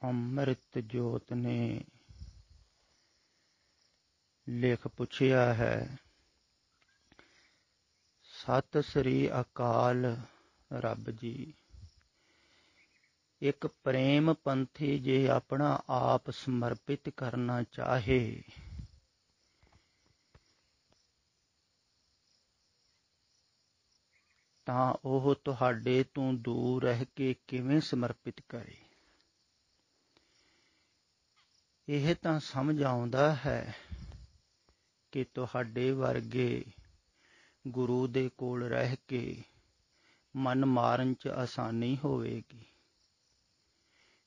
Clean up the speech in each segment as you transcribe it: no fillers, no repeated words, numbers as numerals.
ਅੰਮ੍ਰਿਤ ਜੋਤ ਨੇ ਲਿਖ ਪੁੱਛਿਆ ਹੈ। ਸਤਿ ਸ੍ਰੀ ਅਕਾਲ ਰੱਬ ਜੀ। ਇੱਕ ਪ੍ਰੇਮ ਪੰਥੀ ਜੇ ਆਪਣਾ ਆਪ ਸਮਰਪਿਤ ਕਰਨਾ ਚਾਹੇ ਤਾਂ ਉਹ ਤੁਹਾਡੇ ਤੋਂ ਦੂਰ ਰਹਿ ਕੇ ਕਿਵੇਂ ਸਮਰਪਿਤ ਕਰੇ। ਇਹ ਤਾਂ ਸਮਝ ਆਉਂਦਾ ਹੈ ਕਿ ਤੁਹਾਡੇ ਵਰਗੇ ਗੁਰੂ ਦੇ ਕੋਲ ਰਹਿ ਕੇ ਮਨ ਮਾਰਨ 'ਚ ਆਸਾਨੀ ਹੋਵੇਗੀ,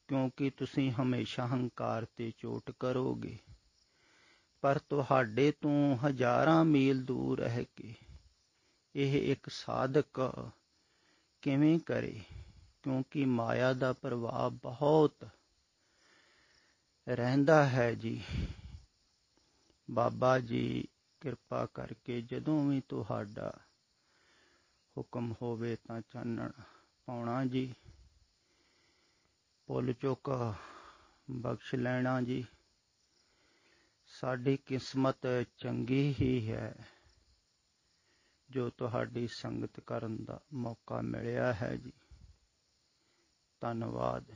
ਕਿਉਂਕਿ ਤੁਸੀਂ ਹਮੇਸ਼ਾ ਹੰਕਾਰ 'ਤੇ ਚੋਟ ਕਰੋਗੇ। ਪਰ ਤੁਹਾਡੇ ਤੋਂ ਹਜ਼ਾਰਾਂ ਮੀਲ ਦੂਰ ਰਹਿ ਕੇ ਇਹ ਇੱਕ ਸਾਧਕ ਕਿਵੇਂ ਕਰੇ, ਕਿਉਂਕਿ ਮਾਇਆ ਦਾ ਪ੍ਰਭਾਵ ਬਹੁਤ ਰਹਿੰਦਾ ਹੈ ਜੀ। ਬਾਬਾ ਜੀ ਕਿਰਪਾ ਕਰਕੇ ਜਦੋਂ ਵੀ ਤੁਹਾਡਾ ਹੁਕਮ ਹੋਵੇ ਤਾਂ ਚਾਨਣ ਪਾਉਣਾ ਜੀ। ਭੁੱਲ ਚੁੱਕ ਬਖਸ਼ ਲੈਣਾ ਜੀ। ਸਾਡੀ ਕਿਸਮਤ ਚੰਗੀ ਹੀ ਹੈ ਜੋ ਤੁਹਾਡੀ ਸੰਗਤ ਕਰਨ ਦਾ ਮੌਕਾ ਮਿਲਿਆ ਹੈ ਜੀ। ਧੰਨਵਾਦ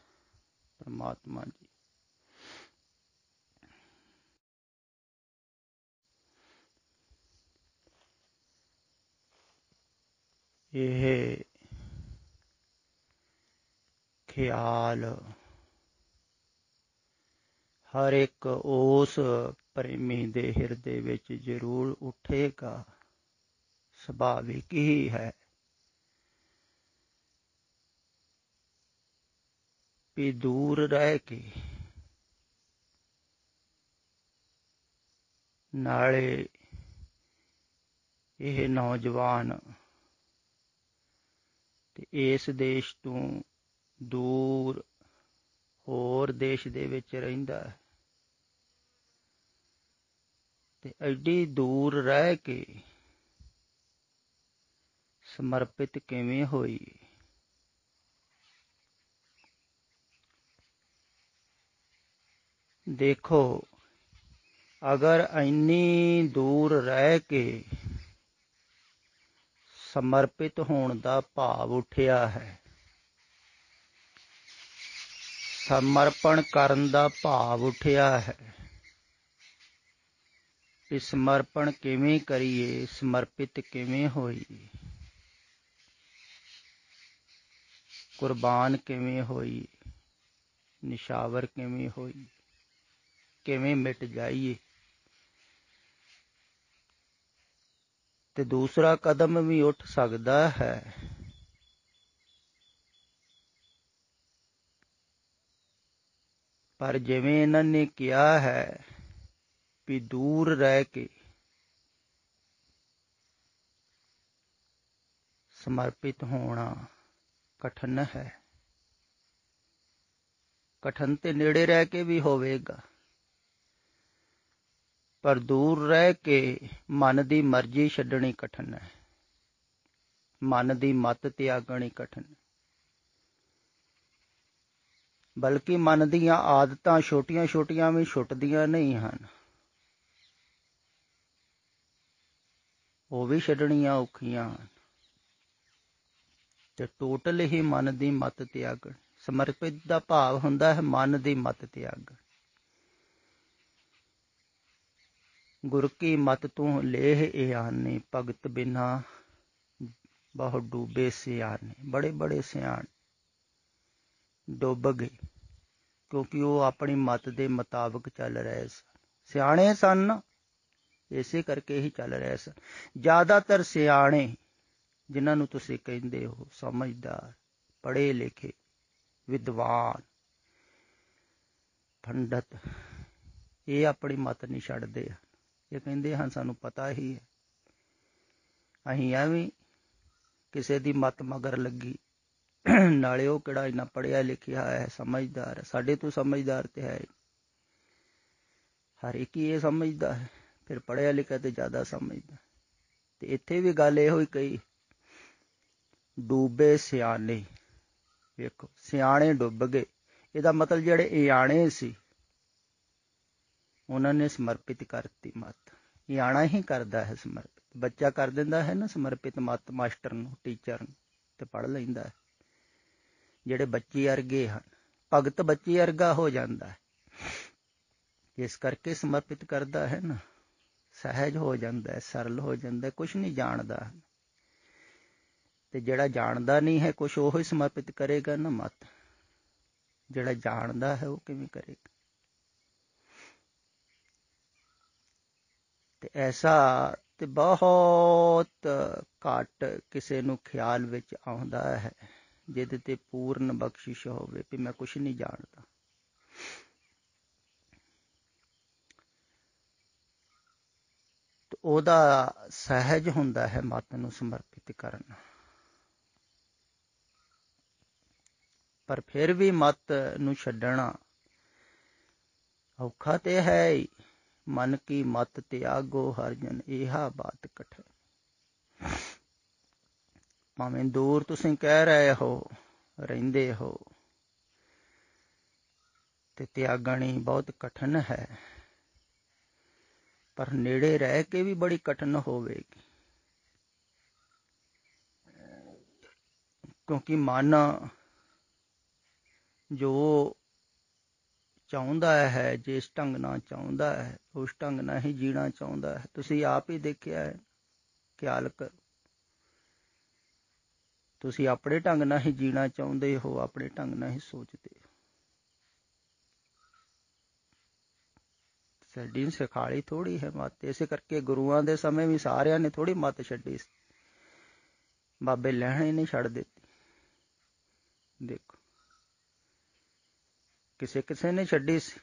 ਪਰਮਾਤਮਾ ਜੀ। ਇਹ ਖਿਆਲ ਹਰ ਇੱਕ ਉਸ ਪ੍ਰੇਮੀ ਦੇ ਹਿਰਦੇ ਵਿੱਚ ਜ਼ਰੂਰ ਉੱਠੇਗਾ, ਸੁਭਾਵਿਕ ਹੀ ਹੈ ਵੀ ਦੂਰ ਰਹਿ ਕੇ ਨਾਲੇ ਇਹ ਨੌਜਵਾਨ ਤੇ ਇਸ ਦੇਸ਼ ਤੋਂ ਦੂਰ ਹੋਰ ਦੇਸ਼ ਦੇ ਵਿੱਚ ਰਹਿੰਦਾ ਹੈ ਤੇ ਐਡੀ ਦੂਰ ਰਹਿ ਕੇ ਸਮਰਪਿਤ ਕਿਵੇਂ ਹੋਈ। ਦੇਖੋ, ਅਗਰ ਇੰਨੀ ਦੂਰ ਰਹਿ ਕੇ ਸਮਰਪਿਤ ਹੋਣ ਦਾ ਭਾਵ ਉੱਠਿਆ ਹੈ, ਸਮਰਪਣ ਕਰਨ ਦਾ ਭਾਵ ਉੱਠਿਆ ਹੈ ਕਿ ਸਮਰਪਣ ਕਿਵੇਂ ਕਰੀਏ, ਸਮਰਪਿਤ ਕਿਵੇਂ ਹੋਈਏ, ਕੁਰਬਾਨ ਕਿਵੇਂ ਹੋਈਏ, ਨਿਸ਼ਾਵਰ ਕਿਵੇਂ ਹੋਈਏ, ਕਿਵੇਂ ਮਿਟ ਜਾਈਏ। ਤੇ ਦੂਸਰਾ ਕਦਮ ਵੀ ਉੱਠ ਸਕਦਾ ਹੈ। ਪਰ ਜਿਵੇਂ ਇਹਨਾਂ ਨੇ ਕਿਹਾ ਹੈ ਵੀ ਦੂਰ ਰਹਿ ਕੇ ਸਮਰਪਿਤ ਹੋਣਾ ਕਠਿਨ ਹੈ। ਕਠਿਨ ਤੇ ਨੇੜੇ ਰਹਿ ਕੇ ਵੀ ਹੋਵੇਗਾ, ਪਰ ਦੂਰ ਰਹਿ ਕੇ ਮਨ ਦੀ ਮਰਜ਼ੀ ਛੱਡਣੀ ਕਠਿਨ ਹੈ, ਮਨ ਦੀ ਮੱਤ ਤਿਆਗਣੀ ਕਠਿਨ ਹੈ। ਬਲਕਿ ਮਨ ਦੀਆਂ ਆਦਤਾਂ ਛੋਟੀਆਂ ਛੋਟੀਆਂ ਵੀ ਛੁੱਟਦੀਆਂ ਨਹੀਂ ਹਨ, ਉਹ ਵੀ ਛੱਡਣੀਆਂ ਔਖੀਆਂ ਹਨ। ਤੇ ਟੋਟਲ ਹੀ ਮਨ ਦੀ ਮੱਤ ਤਿਆਗਣ। ਸਮਰਪਿਤ ਦਾ ਭਾਵ ਹੁੰਦਾ ਹੈ ਮਨ ਦੀ ਮੱਤ ਤਿਆਗਣ। ਗੁਰ ਕੀ ਮਤ ਤੂੰ ਲੇਹ ਇਆਨੇ, ਭਗਤ ਬਿਨਾ ਬਹੁ ਡੂਬੇ ਸਿਆਣੇ। ਬੜੇ ਬੜੇ ਸਿਆਣੇ ਡੁੱਬ ਗਏ ਕਿਉਂਕਿ ਉਹ ਆਪਣੀ ਮਤ ਦੇ ਮੁਤਾਬਕ ਚੱਲ ਰਹੇ ਸਨ। ਸਿਆਣੇ ਸਨ, ਇਸੇ ਕਰਕੇ ਹੀ ਚੱਲ ਰਹੇ ਸਨ। ਜ਼ਿਆਦਾਤਰ ਸਿਆਣੇ ਜਿਨ੍ਹਾਂ ਨੂੰ ਤੁਸੀਂ ਕਹਿੰਦੇ ਹੋ ਸਮਝਦਾਰ, ਪੜ੍ਹੇ ਲਿਖੇ, ਵਿਦਵਾਨ, ਪੰਡਤ, ਇਹ ਆਪਣੀ ਮਤ ਨਹੀਂ ਛੱਡਦੇ। ਇਹ ਕਹਿੰਦੇ ਹਨ ਸਾਨੂੰ ਪਤਾ ਹੀ ਹੈ, ਅਸੀਂ ਐਵੇਂ ਕਿਸੇ ਦੀ ਮਤ ਮਗਰ ਲੱਗੀ। ਨਾਲੇ ਉਹ ਕਿਹੜਾ ਇੰਨਾ ਪੜ੍ਹਿਆ ਲਿਖਿਆ ਹੈ, ਸਮਝਦਾਰ ਹੈ। ਸਾਡੇ ਤੋਂ ਸਮਝਦਾਰ ਤੇ ਹੈ, ਹਰ ਇੱਕ ਹੀ ਇਹ ਸਮਝਦਾ ਹੈ। ਫਿਰ ਪੜ੍ਹਿਆ ਲਿਖਿਆ ਤੇ ਜ਼ਿਆਦਾ ਸਮਝਦਾ। ਤੇ ਇੱਥੇ ਵੀ ਗੱਲ ਇਹੋ ਹੀ ਕਹੀ, ਡੂਬੇ ਸਿਆਣੇ। ਵੇਖੋ, ਸਿਆਣੇ ਡੁੱਬ ਗਏ। ਇਹਦਾ ਮਤਲਬ ਜਿਹੜੇ ਇਆਣੇ ਸੀ ਉਹਨਾਂ ਨੇ ਸਮਰਪਿਤ ਕਰਤੀ ਮੱਤ। ਇਆਣਾ ਹੀ ਕਰਦਾ ਹੈ ਸਮਰਪਿਤ। ਬੱਚਾ ਕਰ ਦਿੰਦਾ ਹੈ ਨਾ ਸਮਰਪਿਤ ਮੱਤ ਮਾਸਟਰ ਨੂੰ, ਟੀਚਰ ਨੂੰ, ਤੇ ਪੜ੍ਹ ਲੈਂਦਾ ਹੈ। ਜਿਹੜੇ ਬੱਚੇ ਵਰਗੇ ਹਨ, ਭਗਤ ਬੱਚੇ ਵਰਗਾ ਹੋ ਜਾਂਦਾ ਹੈ। ਇਸ ਕਰਕੇ ਸਮਰਪਿਤ ਕਰਦਾ ਹੈ ਨਾ, ਸਹਿਜ ਹੋ ਜਾਂਦਾ ਹੈ, ਸਰਲ ਹੋ ਜਾਂਦਾ, ਕੁਛ ਨਹੀਂ ਜਾਣਦਾ। ਤੇ ਜਿਹੜਾ ਜਾਣਦਾ ਨਹੀਂ ਹੈ ਕੁਛ, ਉਹ ਹੀ ਸਮਰਪਿਤ ਕਰੇਗਾ ਨਾ ਮੱਤ। ਜਿਹੜਾ ਜਾਣਦਾ ਹੈ ਉਹ ਕਿਵੇਂ ਕਰੇਗਾ? ਤੇ ਐਸਾ ਤੇ ਬਹੁਤ ਘੱਟ ਕਿਸੇ ਨੂੰ ਖਿਆਲ ਵਿੱਚ ਆਉਂਦਾ ਹੈ ਜਿਹਦੇ ਤੇ ਪੂਰਨ ਬਖਸ਼ਿਸ਼ ਹੋਵੇ ਵੀ ਮੈਂ ਕੁਛ ਨਹੀਂ ਜਾਣਦਾ। ਤੇ ਉਹਦਾ ਸਹਿਜ ਹੁੰਦਾ ਹੈ ਮੱਤ ਨੂੰ ਸਮਰਪਿਤ ਕਰਨਾ। ਪਰ ਫਿਰ ਵੀ ਮੱਤ ਨੂੰ ਛੱਡਣਾ ਔਖਾ ਤੇ ਹੈ ਹੀ। ਮਨ ਕੀ ਮੱਤ ਤਿਆਗੋ ਹਰਿ ਜਨ ਇਹਾ ਬਾਤ ਕਠਿਨ। ਭਾਵੇਂ ਦੂਰ ਤੁਸੀਂ ਕਹਿ ਰਹੇ ਹੋ, ਰਹਿੰਦੇ ਹੋ, ਤੇ ਤਿਆਗਣੀ ਬਹੁਤ ਕਠਿਨ ਹੈ। ਪਰ ਨੇੜੇ ਰਹਿ ਕੇ ਵੀ ਬੜੀ ਕਠਿਨ ਹੋਵੇਗੀ। ਕਿਉਂਕਿ ਮਨ ਜੋ ਚਾਹੁੰਦਾ ਹੈ, ਜਿਸ ਢੰਗ ਨਾਲ ਚਾਹੁੰਦਾ ਹੈ, ਉਸ ਢੰਗ ਨਾਲ ਹੀ ਜੀਣਾ ਚਾਹੁੰਦਾ ਹੈ। ਤੁਸੀਂ ਆਪ ਹੀ ਦੇਖਿਆ ਹੈ, ਖਿਆਲ ਕਰੋ। ਤੁਸੀਂ ਆਪਣੇ ਢੰਗ ਨਾਲ ਹੀ ਜੀਣਾ ਚਾਹੁੰਦੇ ਹੋ, ਆਪਣੇ ਢੰਗ ਨਾਲ ਹੀ ਸੋਚਦੇ ਹੋ। ਸਾਡੀ ਸਿਖਾਲੀ ਥੋੜ੍ਹੀ ਹੈ ਮੱਤ। ਇਸੇ ਕਰਕੇ ਗੁਰੂਆਂ ਦੇ ਸਮੇਂ ਵੀ ਸਾਰਿਆਂ ਨੇ ਥੋੜ੍ਹੀ ਮੱਤ ਛੱਡੀ ਸੀ। ਬਾਬੇ ਲਹਿਣੇ ਨਹੀਂ ਛੱਡ ਦਿੱਤੀ। ਦੇਖੋ ਕਿਸੇ ਕਿਸੇ ਨੇ ਛੱਡੀ ਸੀ।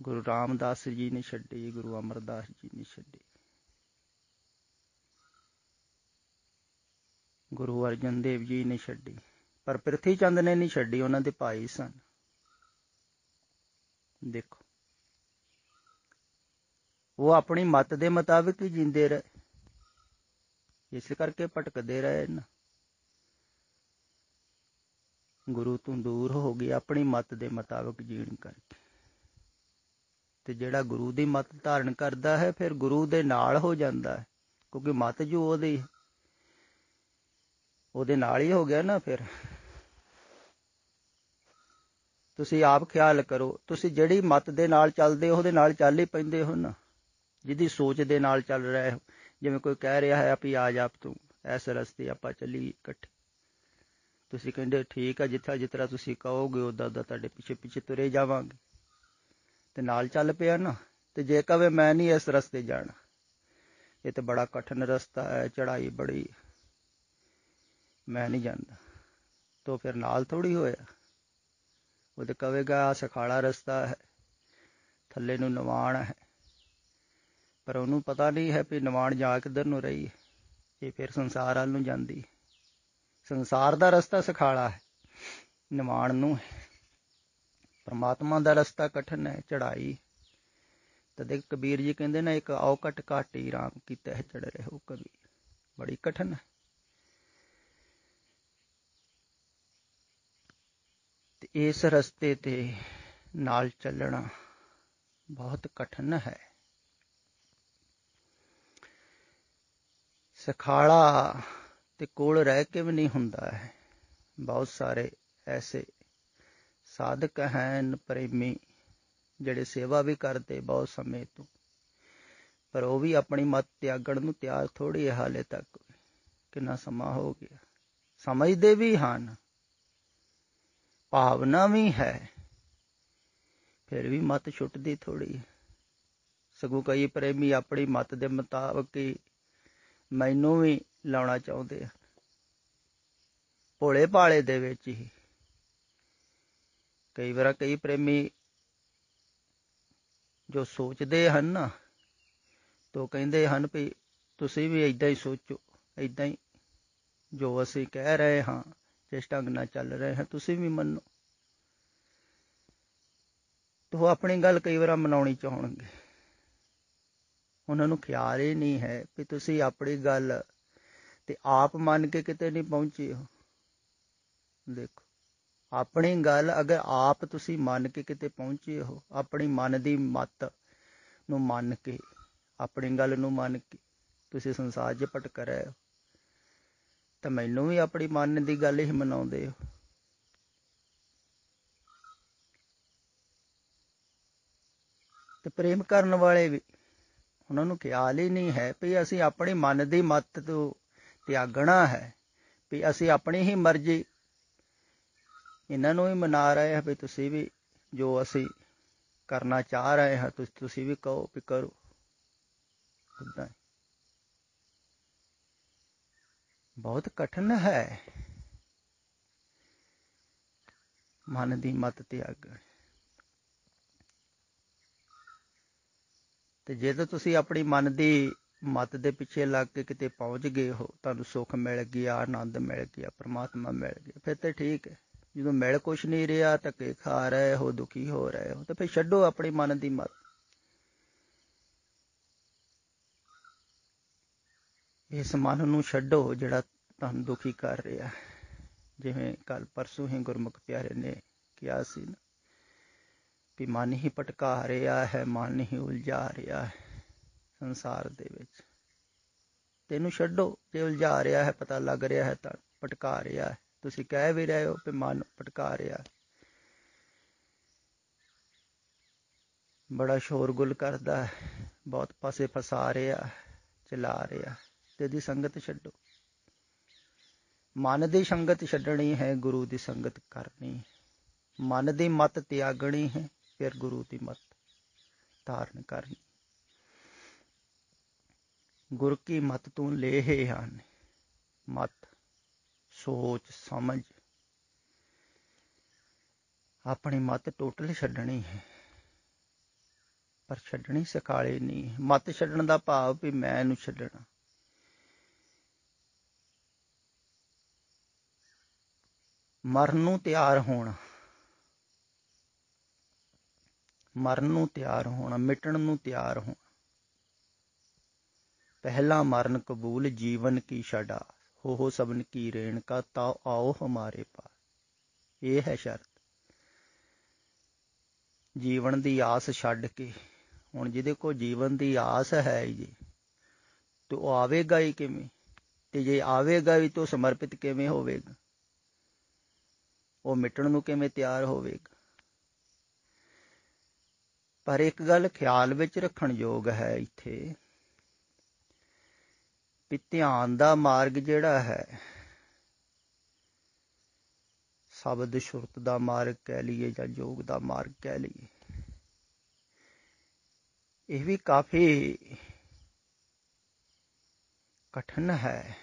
ਗੁਰੂ ਰਾਮਦਾਸ ਜੀ ਨੇ ਛੱਡੀ, ਗੁਰੂ ਅਮਰਦਾਸ ਜੀ ਨੇ ਛੱਡੀ, ਗੁਰੂ ਅਰਜਨ ਦੇਵ ਜੀ ਨੇ ਛੱਡੀ, ਪਰ ਪ੍ਰਿਥੀ ਚੰਦ ਨੇ ਨਹੀਂ ਛੱਡੀ। ਉਹਨਾਂ ਦੇ ਭਾਈ ਸਨ। ਦੇਖੋ ਉਹ ਆਪਣੀ ਮੱਤ ਦੇ ਮੁਤਾਬਿਕ ਹੀ ਜੀਂਦੇ ਰਹੇ, ਇਸ ਕਰਕੇ ਭਟਕਦੇ ਰਹੇ ਨਾ। ਗੁਰੂ ਤੋਂ ਦੂਰ ਹੋ ਗਏ ਆਪਣੀ ਮੱਤ ਦੇ ਮੁਤਾਬਿਕ ਜੀਣ ਕਰਕੇ। ਤੇ ਜਿਹੜਾ ਗੁਰੂ ਦੀ ਮੱਤ ਧਾਰਨ ਕਰਦਾ ਹੈ ਫਿਰ ਗੁਰੂ ਦੇ ਨਾਲ ਹੋ ਜਾਂਦਾ ਹੈ, ਕਿਉਂਕਿ ਮੱਤ ਜੋ ਉਹਦੇ ਨਾਲ ਹੀ ਹੋ ਗਿਆ ਨਾ। ਫਿਰ ਤੁਸੀਂ ਆਪ ਖਿਆਲ ਕਰੋ, ਤੁਸੀਂ ਜਿਹੜੀ ਮੱਤ ਦੇ ਨਾਲ ਚੱਲਦੇ ਹੋ ਉਹਦੇ ਨਾਲ ਚੱਲ ਹੀ ਪੈਂਦੇ ਹੋ ਨਾ। ਜਿਹਦੀ ਸੋਚ ਦੇ ਨਾਲ ਚੱਲ ਰਹੇ ਹੋ, ਜਿਵੇਂ ਕੋਈ ਕਹਿ ਰਿਹਾ ਹੈ ਵੀ ਆ ਜਾ ਤੂੰ ਇਸ ਰਸਤੇ ਆਪਾਂ ਚੱਲੀਏ ਇਕੱਠੇ, ਤੁਸੀਂ ਕਹਿੰਦੇ ਠੀਕ ਆ, ਜਿੱਥਾ ਜਿਸ ਤਰ੍ਹਾਂ ਤੁਸੀਂ ਕਹੋਗੇ ਉੱਦਾਂ ਉੱਦਾਂ ਤੁਹਾਡੇ ਪਿੱਛੇ ਪਿੱਛੇ ਤੁਰੇ ਜਾਵਾਂਗੇ, ਤੇ ਨਾਲ ਚੱਲ ਪਿਆ ਨਾ। ਤੇ ਜੇ ਕਵੇ ਮੈਂ ਨਹੀਂ ਇਸ ਰਸਤੇ ਜਾਣਾ, ਇਹ ਤਾਂ ਬੜਾ ਕਠਿਨ ਰਸਤਾ ਹੈ, ਚੜ੍ਹਾਈ ਬੜੀ, ਮੈਂ ਨਹੀਂ ਜਾਂਦਾ, ਤਾਂ ਫਿਰ ਨਾਲ ਥੋੜ੍ਹੀ ਹੋਇਆ। ਉਹ ਤਾਂ ਕਵੇਗਾ ਆਹ ਸਖਾਲਾ ਰਸਤਾ ਹੈ, ਥੱਲੇ ਨੂੰ ਨਿਵਾਣ ਹੈ, ਪਰ ਉਹਨੂੰ ਪਤਾ ਨਹੀਂ ਹੈ ਵੀ ਨਿਵਾਣ ਜਾ ਕਿੱਧਰ ਨੂੰ ਰਹੀ ਹੈ। ਇਹ ਫਿਰ ਸੰਸਾਰ ਵੱਲ ਨੂੰ ਜਾਂਦੀ। ਸੰਸਾਰ ਦਾ ਰਸਤਾ ਸਖਾਲਾ ਹੈ, ਨਿਵਾਣ ਨੂੰ ਹੈ। ਪਰਮਾਤਮਾ ਦਾ ਰਸਤਾ ਕਠਿਨ ਹੈ, ਚੜ੍ਹਾਈ। ਤਦੇ ਕਬੀਰ ਜੀ ਕਹਿੰਦੇ ਨਾ, ਇੱਕ ਔਕਟ ਘਾਟੀ ਰਾਮ ਕੀ ਤਹਿ ਚੜ੍ਹ ਰਹੋ ਕਬੀਰ, ਬੜੀ ਕਠਿਨ ਹੈ। ਤੇ ਇਸ ਰਸਤੇ ਤੇ ਨਾਲ ਚੱਲਣਾ ਬਹੁਤ ਕਠਿਨ ਹੈ। ਸਖਾਲਾ ਤੇ ਕੋਲ ਰਹਿ ਕੇ ਵੀ ਨਹੀਂ ਹੁੰਦਾ ਹੈ। ਬਹੁਤ ਸਾਰੇ ਐਸੇ ਸਾਧਕ ਹਨ ਪ੍ਰੇਮੀ ਜਿਹੜੇ ਸੇਵਾ ਵੀ ਕਰਦੇ ਬਹੁਤ ਸਮੇਂ ਤੋਂ, ਪਰ ਉਹ ਵੀ ਆਪਣੀ ਮੱਤ ਤਿਆਗਣ ਨੂੰ ਤਿਆਰ ਥੋੜ੍ਹੀ ਹੈ ਹਾਲੇ ਤੱਕ। ਕਿੰਨਾ ਸਮਾਂ ਹੋ ਗਿਆ। ਸਮਝਦੇ ਵੀ ਹਨ, ਭਾਵਨਾ ਵੀ ਹੈ, ਫਿਰ ਵੀ ਮੱਤ ਛੁੱਟਦੀ ਥੋੜ੍ਹੀ ਹੈ। ਸਗੋਂ ਕਈ ਪ੍ਰੇਮੀ ਆਪਣੀ ਮੱਤ ਦੇ ਮੁਤਾਬਕ ਹੀ ਮੈਨੂੰ ਵੀ ਲਾਉਣਾ ਚਾਹੁੰਦੇ ਆ, ਭੋਲੇ ਭਾਲੇ ਦੇ ਵਿੱਚ ਹੀ। ਕਈ ਵਾਰ ਕਈ ਪ੍ਰੇਮੀ ਜੋ ਸੋਚਦੇ ਹਨ ਨਾ, ਤਾਂ ਕਹਿੰਦੇ ਹਨ ਵੀ ਤੁਸੀਂ ਵੀ ਇੱਦਾਂ ਹੀ ਸੋਚੋ, ਇੱਦਾਂ ਹੀ ਜੋ ਅਸੀਂ ਕਹਿ ਰਹੇ ਹਾਂ, ਜਿਸ ਢੰਗ ਨਾਲ ਚੱਲ ਰਹੇ ਹਾਂ, ਤੁਸੀਂ ਵੀ ਮੰਨੋ। ਤਾਂ ਉਹ ਆਪਣੀ ਗੱਲ ਕਈ ਵਾਰ ਮਨਾਉਣੀ ਚਾਹੁੰਣਗੇ। ਉਹਨਾਂ ਨੂੰ ਖਿਆਲ ਹੀ ਨਹੀਂ ਹੈ ਵੀ ਤੁਸੀਂ ਆਪਣੀ ਗੱਲ ਤੇ ਆਪ ਮੰਨ ਕੇ ਕਿਤੇ ਨਹੀਂ ਪਹੁੰਚੇ ਹੋ। ਦੇਖੋ ਆਪਣੀ ਗੱਲ ਅਗਰ ਆਪ ਤੁਸੀਂ ਮੰਨ ਕੇ ਕਿਤੇ ਪਹੁੰਚੇ ਹੋ, ਆਪਣੀ ਮਨ ਦੀ ਮੱਤ ਨੂੰ ਮੰਨ ਕੇ, ਆਪਣੀ ਗੱਲ ਨੂੰ ਮੰਨ ਕੇ ਤੁਸੀਂ ਸੰਸਾਰ 'ਚ ਭਟਕ ਰਹੇ ਹੋ, ਤਾਂ ਮੈਨੂੰ ਵੀ ਆਪਣੀ ਮਨ ਦੀ ਗੱਲ ਹੀ ਮਨਾਉਂਦੇ ਹੋ। ਤੇ ਪ੍ਰੇਮ ਕਰਨ ਵਾਲੇ ਵੀ, ਉਹਨਾਂ ਨੂੰ ਖਿਆਲ ਹੀ ਨਹੀਂ ਹੈ ਵੀ ਅਸੀਂ ਆਪਣੀ ਮਨ ਦੀ ਮੱਤ ਤੋਂ ਤਿਆਗਣਾ ਹੈ, ਵੀ ਅਸੀਂ ਆਪਣੀ ਹੀ ਮਰਜ਼ੀ ਇਹਨਾਂ ਨੂੰ ਵੀ ਮਨਾ ਰਹੇ ਹਾਂ ਵੀ ਤੁਸੀਂ ਵੀ ਜੋ ਅਸੀਂ ਕਰਨਾ ਚਾਹ ਰਹੇ ਹਾਂ ਤੁਸੀਂ ਵੀ ਕਹੋ ਵੀ ਕਰੋ। ਉੱਦਾਂ ਬਹੁਤ ਕਠਿਨ ਹੈ ਮਨ ਦੀ ਮੱਤ ਤਿਆਗਣੀ। ਤੇ ਜੇ ਤਾਂ ਤੁਸੀਂ ਆਪਣੀ ਮਨ ਦੀ ਮੱਤ ਦੇ ਪਿੱਛੇ ਲੱਗ ਕੇ ਕਿਤੇ ਪਹੁੰਚ ਗਏ ਹੋ, ਤੁਹਾਨੂੰ ਸੁੱਖ ਮਿਲ ਗਿਆ, ਆਨੰਦ ਮਿਲ ਗਿਆ, ਪਰਮਾਤਮਾ ਮਿਲ ਗਿਆ, ਫਿਰ ਤਾਂ ਠੀਕ ਹੈ। ਜਦੋਂ ਮਿਲ ਕੁਛ ਨਹੀਂ ਰਿਹਾ, ਧੱਕੇ ਖਾ ਰਹੇ ਹੋ, ਦੁਖੀ ਹੋ ਰਹੇ ਹੋ, ਤਾਂ ਫਿਰ ਛੱਡੋ ਆਪਣੀ ਮਨ ਦੀ ਮੱਤ। ਇਸ ਮਨ ਨੂੰ ਛੱਡੋ ਜਿਹੜਾ ਤੁਹਾਨੂੰ ਦੁਖੀ ਕਰ ਰਿਹਾ। ਜਿਵੇਂ ਕੱਲ ਪਰਸੋਂ ਹੀ ਗੁਰਮੁਖ ਪਿਆਰੇ ਨੇ ਕਿਹਾ ਸੀ ਨਾ, ਵੀ ਮਨ ਹੀ ਭਟਕਾ ਰਿਹਾ ਹੈ, ਮਨ ਹੀ ਉਲਝਾ ਰਿਹਾ ਹੈ ਸੰਸਾਰ ਦੇ ਵਿੱਚ। ਤੈਨੂੰ ਛੱਡੋ, ਜੇ ਉਲਝਾ ਰਿਹਾ ਹੈ, ਪਤਾ ਲੱਗ ਰਿਹਾ ਹੈ ਤਾਂ ਭਟਕਾ ਰਿਹਾ ਹੈ। ਤੁਸੀਂ ਕਹਿ ਵੀ ਰਹੇ ਹੋ ਵੀ ਮਨ ਭਟਕਾ ਰਿਹਾ, ਬੜਾ ਸ਼ੋਰਗੁਲ ਕਰਦਾ ਹੈ, ਬਹੁਤ ਪਾਸੇ ਫਸਾ ਰਿਹਾ, ਚਲਾ ਰਿਹਾ, ਤੇ ਇਹਦੀ ਸੰਗਤ ਛੱਡੋ। ਮਨ ਦੀ ਸੰਗਤ ਛੱਡਣੀ ਹੈ, ਗੁਰੂ ਦੀ ਸੰਗਤ ਕਰਨੀ ਹੈ। ਮਨ ਦੀ ਮੱਤ ਤਿਆਗਣੀ ਹੈ, ਫਿਰ ਗੁਰੂ ਦੀ ਮੱਤ ਧਾਰਨ ਕਰਨੀ। ਗੁਰ ਕੀ ਮੱਤ ਤੂੰ ਲੇਹ ਆਨੇ, ਮੱਤ ਸੋਚ ਸਮਝ ਆਪਣੀ ਮੱਤ ਟੋਟਲ ਛੱਡਣੀ ਹੈ, ਪਰ ਛੱਡਣੀ ਸਕਾਲੇ ਨਹੀਂ ਹੈ। ਮੱਤ ਛੱਡਣ ਦਾ ਭਾਵ ਵੀ ਮੈਂ ਇਹਨੂੰ ਛੱਡਣਾ। ਮਰਨ ਨੂੰ ਤਿਆਰ ਹੋਣਾ, ਮਰਨ ਨੂੰ ਤਿਆਰ ਹੋਣਾ, ਮਿਟਣ ਨੂੰ ਤਿਆਰ ਹੋਣਾ। ਪਹਿਲਾ ਮਰਨ ਕਬੂਲ ਜੀਵਨ ਕੀ ਛੜਾ, ਹੋ ਸਬਨ ਕੀ ਰੇਣ ਕਾ ਤਾਓ ਆਓ ਹਮਾਰੇ ਪਾਸ। ਇਹ ਹੈ ਸ਼ਰਤ। ਜੀਵਨ ਦੀ ਆਸ ਛੱਡ ਕੇ, ਹੁਣ ਜਿਹਦੇ ਕੋਲ ਜੀਵਨ ਦੀ ਆਸ ਹੈ ਜੀ, ਤੇ ਉਹ ਆਵੇਗਾ ਹੀ ਕਿਵੇਂ? ਤੇ ਜੇ ਆਵੇਗਾ ਵੀ ਤਾਂ ਸਮਰਪਿਤ ਕਿਵੇਂ ਹੋਵੇਗਾ? ਉਹ ਮਿਟਣ ਨੂੰ ਕਿਵੇਂ ਤਿਆਰ ਹੋਵੇਗਾ? ਪਰ ਇੱਕ ਗੱਲ ਖਿਆਲ ਵਿੱਚ ਰੱਖਣ ਯੋਗ ਹੈ ਇੱਥੇ, ਵੀ ਧਿਆਨ ਦਾ ਮਾਰਗ ਜਿਹੜਾ ਹੈ, ਸ਼ਬਦ ਸੁਰਤ ਦਾ ਮਾਰਗ ਕਹਿ ਲਈਏ ਜਾਂ ਯੋਗ ਦਾ ਮਾਰਗ ਕਹਿ ਲਈਏ, ਇਹ ਵੀ ਕਾਫੀ ਕਠਿਨ ਹੈ।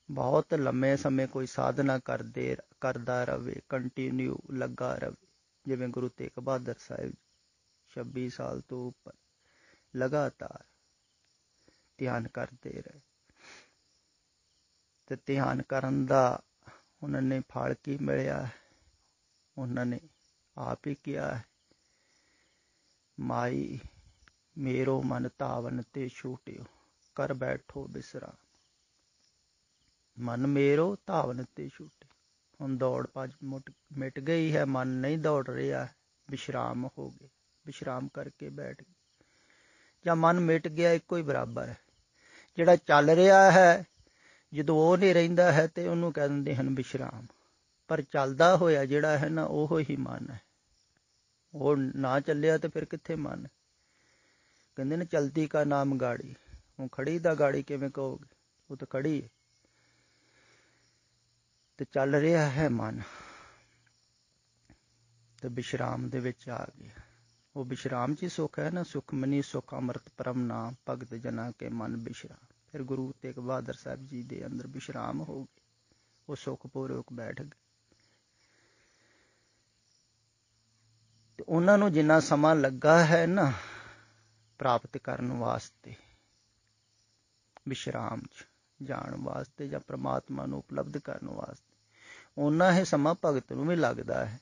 ਬਹੁਤ ਲੰਮੇ ਸਮੇਂ ਕੋਈ ਸਾਧਨਾ ਕਰਦਾ ਰਹੇ, ਕੰਟੀਨਿਊ ਲੱਗਾ ਰਹੇ, ਜਿਵੇਂ ਗੁਰੂ ਤੇਗ ਬਹਾਦਰ ਸਾਹਿਬ 26 ਸਾਲ ਤੋਂ ਉੱਪਰ ਲਗਾਤਾਰ ਧਿਆਨ ਕਰਦੇ ਰਹੇ। ਤੇ ਧਿਆਨ ਕਰਨ ਦਾ ਉਹਨਾਂ ਨੇ ਫਲ ਕੀ ਮਿਲਿਆ? ਉਹਨਾਂ ਨੇ ਆਪ ਹੀ ਕਿਹਾ ਹੈ, ਮਾਈ ਮੇਰੋ ਮਨ ਧਾਵਨ ਤੇ ਛੂਟਿਓ, ਕਰ ਬੈਠੋ ਵਿਸਰਾਮ। ਮਨ ਮੇਰੋ ਧਾਵਨ ਤੇ ਛੂਟੇ। ਹੁਣ ਦੌੜ ਭੱਜ ਮਿਟ ਗਈ ਹੈ, ਮਨ ਨਹੀਂ ਦੌੜ ਰਿਹਾ, ਵਿਸ਼ਰਾਮ ਹੋ ਗਏ, ਵਿਸ਼ਰਾਮ ਕਰਕੇ ਬੈਠ ਗਏ। ਜਾਂ ਮਨ ਮਿਟ ਗਿਆ, ਇੱਕੋ ਹੀ ਬਰਾਬਰ ਹੈ। ਜਿਹੜਾ ਚੱਲ ਰਿਹਾ ਹੈ, ਜਦੋਂ ਉਹ ਨਹੀਂ ਰਹਿੰਦਾ ਹੈ ਤੇ ਉਹਨੂੰ ਕਹਿ ਦਿੰਦੇ ਹਨ ਵਿਸ਼ਰਾਮ। ਪਰ ਚੱਲਦਾ ਹੋਇਆ ਜਿਹੜਾ ਹੈ ਨਾ, ਉਹ ਹੀ ਮਨ ਹੈ। ਉਹ ਨਾ ਚੱਲਿਆ ਤੇ ਫਿਰ ਕਿੱਥੇ ਮਨ? ਕਹਿੰਦੇ ਨੇ ਚਲਤੀ ਕਾ ਨਾਮ ਗਾੜੀ। ਹੁਣ ਖੜੀ ਦਾ ਗਾੜੀ ਕਿਵੇਂ ਕਹੋਗੇ? ਉਹ ਤਾਂ ਖੜੀ ਹੈ। ਤੇ ਚੱਲ ਰਿਹਾ ਹੈ ਮਨ, ਤੇ ਵਿਸ਼ਰਾਮ ਦੇ ਵਿੱਚ ਆ ਗਿਆ। ਉਹ ਵਿਸ਼ਰਾਮ 'ਚ ਹੀ ਸੁੱਖ ਹੈ ਨਾ। ਸੁਖ ਮਨੀ ਸੁਖ ਅੰਮ੍ਰਿਤ ਪਰਮ ਨਾਮ, ਭਗਤ ਜਨਾ ਕੇ ਮਨ ਵਿਸ਼ਰਾਮ। ਫਿਰ ਗੁਰੂ ਤੇਗ ਬਹਾਦਰ ਸਾਹਿਬ ਜੀ ਦੇ ਅੰਦਰ ਵਿਸ਼ਰਾਮ ਹੋ ਗਏ, ਉਹ ਸੁਖਪੂਰਵਕ ਬੈਠ ਗਏ। ਤੇ ਉਹਨਾਂ ਨੂੰ ਜਿੰਨਾ ਸਮਾਂ ਲੱਗਾ ਹੈ ਨਾ ਪ੍ਰਾਪਤ ਕਰਨ ਵਾਸਤੇ, ਵਿਸ਼ਰਾਮ 'ਚ ਜਾਣ ਵਾਸਤੇ ਜਾਂ ਪ੍ਰਮਾਤਮਾ ਨੂੰ ਉਪਲਬਧ ਕਰਨ ਵਾਸਤੇ, ਓਨਾ ਹੀ ਸਮਾਂ ਭਗਤ ਨੂੰ ਵੀ ਲੱਗਦਾ ਹੈ।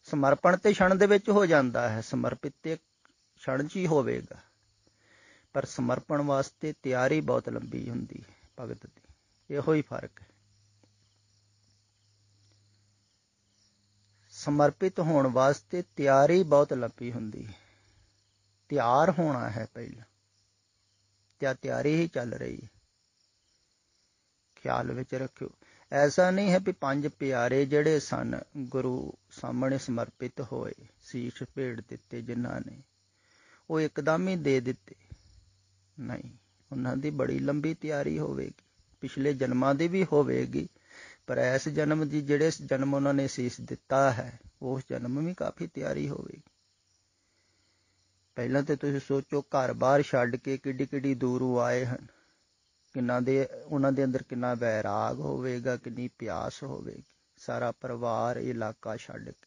ਸਮਰਪਣ ਤੇ ਛਣ ਦੇ ਵਿੱਚ ਹੋ ਜਾਂਦਾ ਹੈ, ਸਮਰਪਿਤ ਤੇ ਛਣ 'ਚ ਹੀ ਹੋਵੇਗਾ, ਪਰ ਸਮਰਪਣ ਵਾਸਤੇ ਤਿਆਰੀ ਬਹੁਤ ਲੰਬੀ ਹੁੰਦੀ ਹੈ ਭਗਤ ਦੀ। ਇਹੋ ਹੀ ਫਰਕ ਹੈ। ਸਮਰਪਿਤ ਹੋਣ ਵਾਸਤੇ ਤਿਆਰੀ ਬਹੁਤ ਲੰਬੀ ਹੁੰਦੀ ਹੈ। ਤਿਆਰ ਹੋਣਾ ਹੈ ਪਹਿਲਾਂ, ਤੇ ਤਿਆਰੀ ਹੀ ਚੱਲ ਰਹੀ ਹੈ। ਖਿਆਲ ਵਿੱਚ ਰੱਖਿਓ, ਐਸਾ ਨਹੀਂ ਹੈ ਵੀ 5 ਪਿਆਰੇ ਜਿਹੜੇ ਸਨ ਗੁਰੂ ਸਾਹਮਣੇ ਸਮਰਪਿਤ ਹੋਏ, ਸੀਸ ਭੇਟ ਦਿੱਤੇ ਜਿਨ੍ਹਾਂ ਨੇ, ਉਹ ਇੱਕਦਮ ਹੀ ਦੇ ਦਿੱਤੇ। ਨਹੀਂ, ਉਹਨਾਂ ਦੀ ਬੜੀ ਲੰਬੀ ਤਿਆਰੀ ਹੋਵੇਗੀ, ਪਿਛਲੇ ਜਨਮਾਂ ਦੀ ਵੀ ਹੋਵੇਗੀ, ਪਰ ਇਸ ਜਨਮ ਦੀ, ਜਿਹੜੇ ਜਨਮ ਉਹਨਾਂ ਨੇ ਸੀਸ ਦਿੱਤਾ ਹੈ, ਉਸ ਜਨਮ ਵੀ ਕਾਫੀ ਤਿਆਰੀ ਹੋਵੇਗੀ। ਪਹਿਲਾਂ ਤਾਂ ਤੁਸੀਂ ਸੋਚੋ, ਘਰ ਬਾਹਰ ਛੱਡ ਕੇ ਕਿੱਡੀ ਕਿੱਡੀ ਦੂਰੋਂ ਆਏ ਹਨ, ਉਹਨਾਂ ਦੇ ਅੰਦਰ ਕਿੰਨਾ ਵੈਰਾਗ ਹੋਵੇਗਾ, ਕਿੰਨੀ ਪਿਆਸ ਹੋਵੇਗੀ। ਸਾਰਾ ਪਰਿਵਾਰ, ਇਲਾਕਾ ਛੱਡ ਕੇ,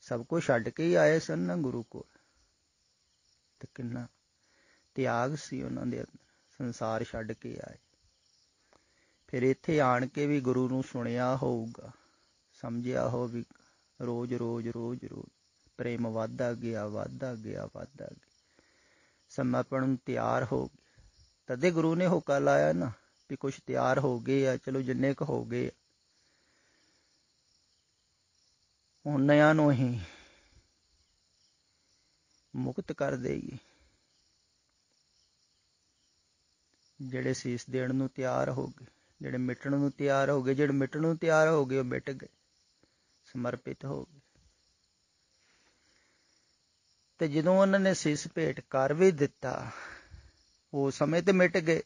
ਸਭ ਕੁਝ ਛੱਡ ਕੇ ਹੀ ਆਏ ਸਨ ਨਾ ਗੁਰੂ ਕੋਲ, ਤੇ ਕਿੰਨਾ ਤਿਆਗ ਸੀ ਉਹਨਾਂ ਦੇ ਅੰਦਰ, ਸੰਸਾਰ ਛੱਡ ਕੇ ਆਏ। ਫਿਰ ਇੱਥੇ ਆਣ ਕੇ ਵੀ ਗੁਰੂ ਨੂੰ ਸੁਣਿਆ ਹੋਊਗਾ, ਸਮਝਿਆ ਹੋਵੇਗਾ, ਰੋਜ਼ ਰੋਜ਼ ਰੋਜ਼ ਰੋਜ਼ ਪ੍ਰੇਮ ਵੱਧਦਾ ਗਿਆ, ਵੱਧਦਾ ਗਿਆ, ਵੱਧਦਾ ਗਿਆ, ਸਮਰਪਣ ਨੂੰ ਤਿਆਰ ਹੋ ਗਏ। ਤਦੇ ਗੁਰੂ ਨੇ ਹੋਕਾ ਲਾਇਆ ਨਾ ਵੀ ਕੁਛ ਤਿਆਰ ਹੋ ਗਏ ਆ, ਚਲੋ ਜਿੰਨੇ ਕੁ ਹੋ ਗਏ ਉਹਨਿਆਂ ਨੂੰ ਹੀ ਮੁਕਤ ਕਰ ਦੇਗੀ। ਜਿਹੜੇ ਸੀਸ ਦੇਣ ਨੂੰ ਤਿਆਰ ਹੋ ਗਏ, ਜਿਹੜੇ ਮਿਟਣ ਨੂੰ ਤਿਆਰ ਹੋ ਗਏ, ਜਿਹੜੇ ਮਿਟਣ ਨੂੰ ਤਿਆਰ ਹੋ ਗਏ ਉਹ ਮਿਟ ਗਏ, ਸਮਰਪਿਤ ਹੋ ਗਏ। ਤੇ ਜਦੋਂ ਉਹਨਾਂ ਨੇ ਸੀਸ ਭੇਟ ਕਰ ਵੀ ਦਿੱਤਾ, ਉਹ ਸਮੇਂ ਤੇ ਮਿਟ ਗਏ,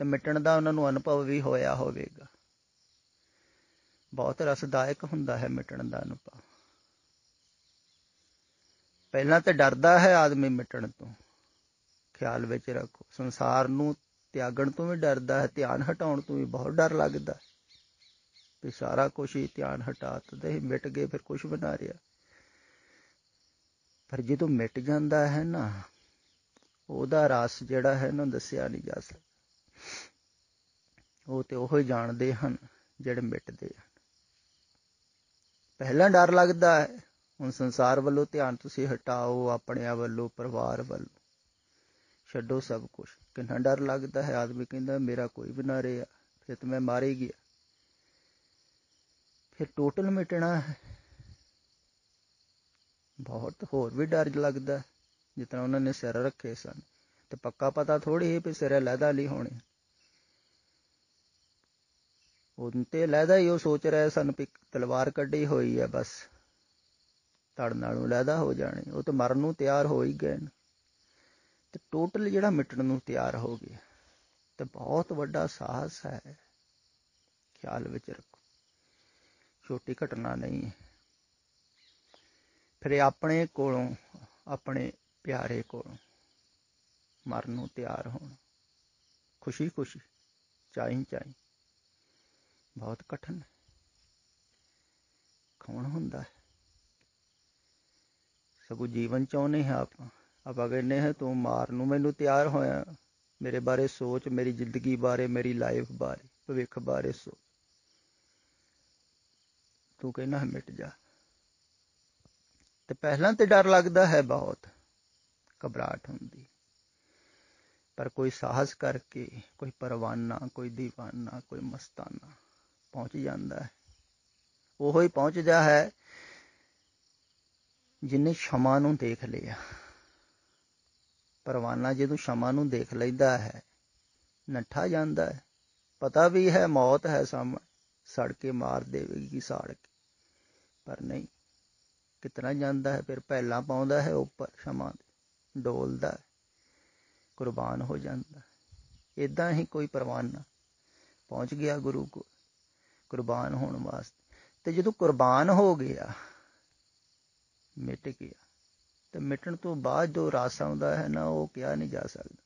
ਤੇ ਮਿਟਣ ਦਾ ਉਹਨਾਂ ਨੂੰ ਅਨੁਭਵ ਵੀ ਹੋਇਆ ਹੋਵੇਗਾ। ਬਹੁਤ ਰਸਦਾਇਕ ਹੁੰਦਾ ਹੈ ਮਿਟਣ ਦਾ ਅਨੁਭਵ। ਪਹਿਲਾਂ ਤਾਂ ਡਰਦਾ ਹੈ ਆਦਮੀ ਮਿਟਣ ਤੋਂ, ਖਿਆਲ ਵਿੱਚ ਰੱਖੋ, ਸੰਸਾਰ ਨੂੰ ਤਿਆਗਣ ਤੋਂ ਵੀ ਡਰਦਾ ਹੈ, ਧਿਆਨ ਹਟਾਉਣ ਤੋਂ ਵੀ ਬਹੁਤ ਡਰ ਲੱਗਦਾ ਵੀ ਸਾਰਾ ਕੁਛ ਹੀ ਧਿਆਨ ਹਟਾ ਤਾ ਹੀ ਮਿਟ ਗਏ, ਫਿਰ ਕੁਛ ਬਣਾ ਰਿਹਾ। ਪਰ ਜਦੋਂ ਮਿਟ ਜਾਂਦਾ ਹੈ ਨਾ, ਉਹਦਾ ਰਸ ਜਿਹੜਾ ਹੈ ਨਾ ਦੱਸਿਆ ਨਹੀਂ ਜਾ ਸਕਦਾ। ਉਹ ਤੇ ਉਹੀ ਜਾਣਦੇ ਹਨ ਜਿਹੜੇ ਮਿਟਦੇ ਹਨ। ਪਹਿਲਾਂ ਡਰ ਲੱਗਦਾ ਹੈ, ਹੁਣ ਸੰਸਾਰ ਵੱਲੋਂ ਧਿਆਨ ਤੁਸੀਂ ਹਟਾਓ, ਆਪਣਿਆਂ ਵੱਲੋਂ, ਪਰਿਵਾਰ ਵੱਲੋਂ ਛੱਡੋ ਸਭ ਕੁਛ। ਕਿੰਨਾ ਡਰ ਲੱਗਦਾ ਹੈ, ਆਦਮੀ ਕਹਿੰਦਾ ਮੇਰਾ ਕੋਈ ਵੀ ਨਾ ਰਿਹਾ, ਫਿਰ ਤਾਂ ਮੈਂ ਮਾਰ ਹੀ ਗਿਆ। ਫਿਰ ਟੋਟਲ ਮਿਟਣਾ ਹੈ, ਬਹੁਤ ਹੋਰ ਵੀ ਡਰ ਲੱਗਦਾ। ਜਿਸ ਤਰ੍ਹਾਂ ਉਹਨਾਂ ਨੇ ਸਿਰ ਰੱਖੇ ਸਨ, ਤੇ ਪੱਕਾ ਪਤਾ ਥੋੜ੍ਹੀ ਸੀ ਵੀ ਸਿਰ ਅਲੱਗਾ ਨਹੀਂ ਹੋਣੇ। ਹੁਣ ਤੇ ਅਲੱਗਾ ਹੀ ਉਹ ਸੋਚ ਰਹੇ ਸਨ ਵੀ ਤਲਵਾਰ ਕੱਢੀ ਹੋਈ ਹੈ, ਬਸ ਧੜ ਨਾਲੋਂ ਅਲੱਗਾ ਹੋ ਜਾਣੀ। ਉਹ ਤਾਂ ਮਰਨ ਨੂੰ ਤਿਆਰ ਹੋ ਹੀ ਗਏ ਨੇ, ਤੇ ਟੋਟਲ ਜਿਹੜਾ ਮਿਟਣ ਨੂੰ ਤਿਆਰ ਹੋ ਗਿਆ। ਤੇ ਬਹੁਤ ਵੱਡਾ ਸਾਹਸ ਹੈ, ਖਿਆਲ ਵਿੱਚ ਰੱਖੋ, ਛੋਟੀ ਘਟਨਾ ਨਹੀਂ ਹੈ। ਫਿਰ ਆਪਣੇ ਕੋਲੋਂ, ਆਪਣੇ ਪਿਆਰੇ ਕੋਲੋਂ ਮਰਨ ਨੂੰ ਤਿਆਰ ਹੋਣਾ, ਖੁਸ਼ੀ ਖੁਸ਼ੀ, ਚਾਈਂ ਚਾਈਂ, ਬਹੁਤ ਕਠਿਨ ਕੌਣ ਹੁੰਦਾ ਹੈ। ਸਗੋਂ ਜੀਵਨ ਚਾਹੁੰਦੇ ਹਾਂ ਆਪਾਂ ਕਹਿੰਦੇ ਹਾਂ ਤੂੰ ਮਾਰਨ ਨੂੰ ਮੈਨੂੰ ਤਿਆਰ ਹੋਇਆ, ਮੇਰੇ ਬਾਰੇ ਸੋਚ, ਮੇਰੀ ਜ਼ਿੰਦਗੀ ਬਾਰੇ, ਮੇਰੀ ਲਾਈਫ ਬਾਰੇ, ਭਵਿੱਖ ਬਾਰੇ ਸੋਚ। ਤੂੰ ਕਹਿੰਦਾ ਮਿਟ ਜਾ। ਤੇ ਪਹਿਲਾਂ ਤੇ ਡਰ ਲੱਗਦਾ ਹੈ, ਬਹੁਤ ਘਬਰਾਹਟ ਹੁੰਦੀ, ਪਰ ਕੋਈ ਸਾਹਸ ਕਰਕੇ, ਕੋਈ ਪਰਵਾਨਾ, ਕੋਈ ਦੀਵਾਨਾ, ਕੋਈ ਮਸਤਾਨਾ ਪਹੁੰਚ ਜਾਂਦਾ ਹੈ। ਉਹੋ ਹੀ ਪਹੁੰਚਦਾ ਹੈ ਜਿਹਨੇ ਸ਼ਮਾ ਨੂੰ ਦੇਖ ਲਿਆ। ਪਰਵਾਨਾ ਜਦੋਂ ਸ਼ਮਾ ਨੂੰ ਦੇਖ ਲੈਂਦਾ ਹੈ, ਨੱਠਾ ਜਾਂਦਾ ਹੈ। ਪਤਾ ਵੀ ਹੈ ਮੌਤ ਹੈ ਸਾਹਮਣੇ, ਸੜ ਕੇ ਮਾਰ ਦੇਵੇਗੀ ਸਾੜ ਕੇ, ਪਰ ਨਹੀਂ, ਕਿਤਨਾ ਜਾਂਦਾ ਹੈ। ਫਿਰ ਪਹਿਲਾਂ ਪਾਉਂਦਾ ਹੈ ਉੱਪਰ ਸ਼ਮਾ ਦੇ, ਡੋਲਦਾ ਹੈ, ਕੁਰਬਾਨ ਹੋ ਜਾਂਦਾ। ਇੱਦਾਂ ਹੀ ਕੋਈ ਪਰਵਾਨਾ ਪਹੁੰਚ ਗਿਆ ਗੁਰੂ ਕੋਲ ਕੁਰਬਾਨ ਹੋਣ ਵਾਸਤੇ। ਤੇ ਜਦੋਂ ਕੁਰਬਾਨ ਹੋ ਗਿਆ, ਮਿਟ ਗਿਆ, ਤੇ ਮਿਟਣ ਤੋਂ ਬਾਅਦ ਜੋ ਰਸ ਆਉਂਦਾ ਹੈ ਨਾ, ਉਹ ਕਿਹਾ ਨਹੀਂ ਜਾ ਸਕਦਾ।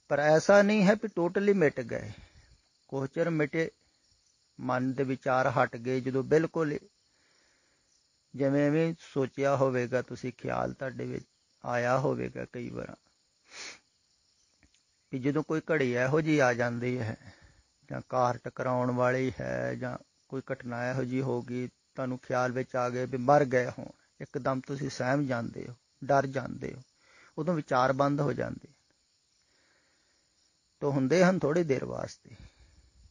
ਪਰ ਐਸਾ ਨਹੀਂ ਹੈ ਵੀ ਟੋਟਲੀ ਮਿਟ ਗਏ, ਕੁਛ ਚਿਰ ਮਿਟੇ, ਮਨ ਦੇ ਵਿਚਾਰ ਹਟ ਗਏ। ਜਦੋਂ ਬਿਲਕੁਲ ਜਿਵੇਂ ਸੋਚਿਆ ਹੋਵੇਗਾ ਤੁਸੀਂ, ਖਿਆਲ ਤੁਹਾਡੇ ਵਿੱਚ ਆਇਆ ਹੋਵੇਗਾ ਕਈ ਵਾਰ ਵੀ ਜਦੋਂ ਕੋਈ ਘੜੀ ਇਹੋ ਜਿਹੀ ਆ ਜਾਂਦੀ ਹੈ, ਜਾਂ ਕਾਰ ਟਕਰਾਉਣ ਵਾਲੀ ਹੈ, ਜਾਂ ਕੋਈ ਘਟਨਾ ਇਹੋ ਜਿਹੀ ਹੋ ਗਈ, ਤੁਹਾਨੂੰ ਖਿਆਲ ਵਿੱਚ ਆ ਗਏ ਵੀ ਮਰ ਗਏ ਹੋਣ, ਇੱਕਦਮ ਤੁਸੀਂ ਸਹਿਮ ਜਾਂਦੇ ਹੋ, ਡਰ ਜਾਂਦੇ ਹੋ, ਉਦੋਂ ਵਿਚਾਰ ਬੰਦ ਹੋ ਜਾਂਦੇ ਤਾਂ ਹੁੰਦੇ ਹਨ ਥੋੜ੍ਹੀ ਦੇਰ ਵਾਸਤੇ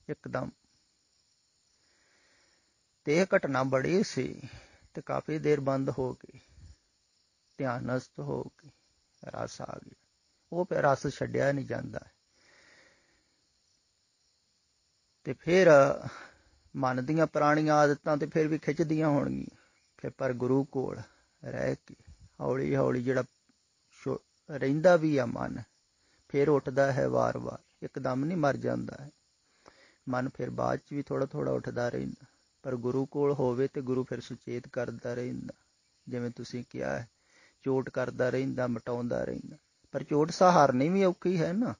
ਇੱਕਦਮ। ਤੇ ਇਹ ਘਟਨਾ ਬੜੀ ਸੀ ਤੇ ਕਾਫੀ ਦੇਰ ਬੰਦ ਹੋ ਗਈ, ਧਿਆਨ ਨਸ਼ਟ ਹੋ ਗਈ, ਰਸ ਆ ਗਿਆ। ਉਹ ਫਿਰ ਰਸ ਛੱਡਿਆ ਨਹੀਂ ਜਾਂਦਾ। ਤੇ ਫਿਰ ਮਨ ਦੀਆਂ ਪੁਰਾਣੀਆਂ ਆਦਤਾਂ ਤੇ ਫਿਰ ਵੀ ਖਿੱਚਦੀਆਂ ਹੋਣਗੀਆਂ। ਫਿਰ ਪਰ ਗੁਰੂ ਕੋਲ ਰਹਿ ਕੇ ਹੌਲੀ ਹੌਲੀ ਜਿਹੜਾ ਰਹਿੰਦਾ ਵੀ ਆ ਮਨ, ਫਿਰ ਉੱਠਦਾ ਹੈ ਵਾਰ-ਵਾਰ, ਇੱਕਦਮ ਨਹੀਂ ਮਰ ਜਾਂਦਾ ਹੈ ਮਨ। ਫਿਰ ਬਾਅਦ 'ਚ ਵੀ ਥੋੜ੍ਹਾ ਥੋੜ੍ਹਾ ਉੱਠਦਾ ਰਹਿੰਦਾ, ਪਰ ਗੁਰੂ ਕੋਲ ਹੋਵੇ ਤੇ ਗੁਰੂ ਫਿਰ ਸੁਚੇਤ ਕਰਦਾ ਰਹਿੰਦਾ। ਜਿਵੇਂ ਤੁਸੀਂ ਕਿਹਾ ਹੈ, ਚੋਟ ਕਰਦਾ ਰਹਿੰਦਾ, ਮਿਟਾਉਂਦਾ ਰਹਿੰਦਾ। ਪਰ ਚੋਟ ਸਹਾਰਨੀ ਵੀ ਔਖੀ ਹੈ ਨਾ।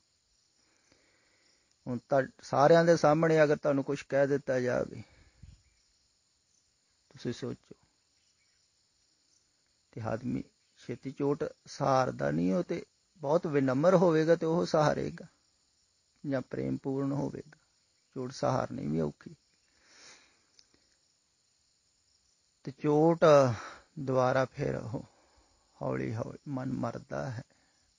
ਹੁਣ ਤਾਂ ਸਾਰਿਆਂ ਦੇ ਸਾਹਮਣੇ ਅਗਰ ਤੁਹਾਨੂੰ ਕੁਛ ਕਹਿ ਦਿੱਤਾ ਜਾਵੇ, ਤੁਸੀਂ ਸੋਚੋ, ਤੇ ਆਦਮੀ ਛੇਤੀ ਚੋਟ ਸਹਾਰਦਾ ਨਹੀਂ। ਉਹ ਤੇ ਬਹੁਤ ਵਿਨਮਰ ਹੋਵੇਗਾ ਤੇ ਉਹ ਸਹਾਰੇਗਾ, ਜਾਂ ਪ੍ਰੇਮਪੂਰਨ ਹੋਵੇਗਾ। ਚੋਟ ਸਹਾਰਨੀ ਵੀ ਔਖੀ। ਤੇ ਚੋਟ ਦੁਆਰਾ ਫਿਰ ਉਹ ਹੌਲੀ ਹੌਲੀ ਮਨ ਮਰਦਾ ਹੈ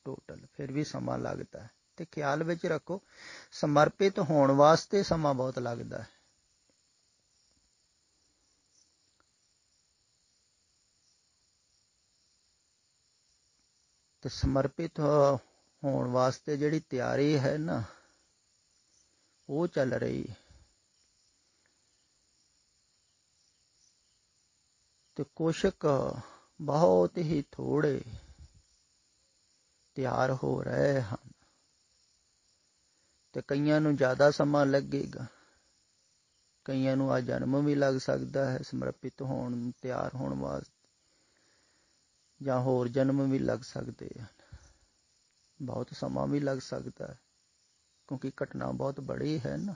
ਟੋਟਲ, ਫਿਰ ਵੀ ਸਮਾਂ ਲੱਗਦਾ ਹੈ। ਤੇ ਖਿਆਲ ਵਿੱਚ ਰੱਖੋ, ਸਮਰਪਿਤ ਹੋਣ ਵਾਸਤੇ ਸਮਾਂ ਬਹੁਤ ਲੱਗਦਾ ਹੈ। ਤੇ ਸਮਰਪਿਤ ਹੋਣ ਵਾਸਤੇ ਜਿਹੜੀ ਤਿਆਰੀ ਹੈ ਨਾ, ਉਹ ਚੱਲ ਰਹੀ ਹੈ। ਤੇ ਕੁਛ ਬਹੁਤ ਹੀ ਥੋੜੇ ਤਿਆਰ ਹੋ ਰਹੇ ਹਨ, ਤੇ ਕਈਆਂ ਨੂੰ ਜ਼ਿਆਦਾ ਸਮਾਂ ਲੱਗੇਗਾ। ਕਈਆਂ ਨੂੰ ਆ ਜਨਮ ਵੀ ਲੱਗ ਸਕਦਾ ਹੈ ਸਮਰਪਿਤ ਹੋਣ, ਤਿਆਰ ਹੋਣ ਵਾਸਤੇ, ਜਾਂ ਹੋਰ ਜਨਮ ਵੀ ਲੱਗ ਸਕਦੇ ਹਨ। ਬਹੁਤ ਸਮਾਂ ਵੀ ਲੱਗ ਸਕਦਾ ਹੈ, ਕਿਉਂਕਿ ਘਟਨਾ ਬਹੁਤ ਬੜੀ ਹੈ ਨਾ।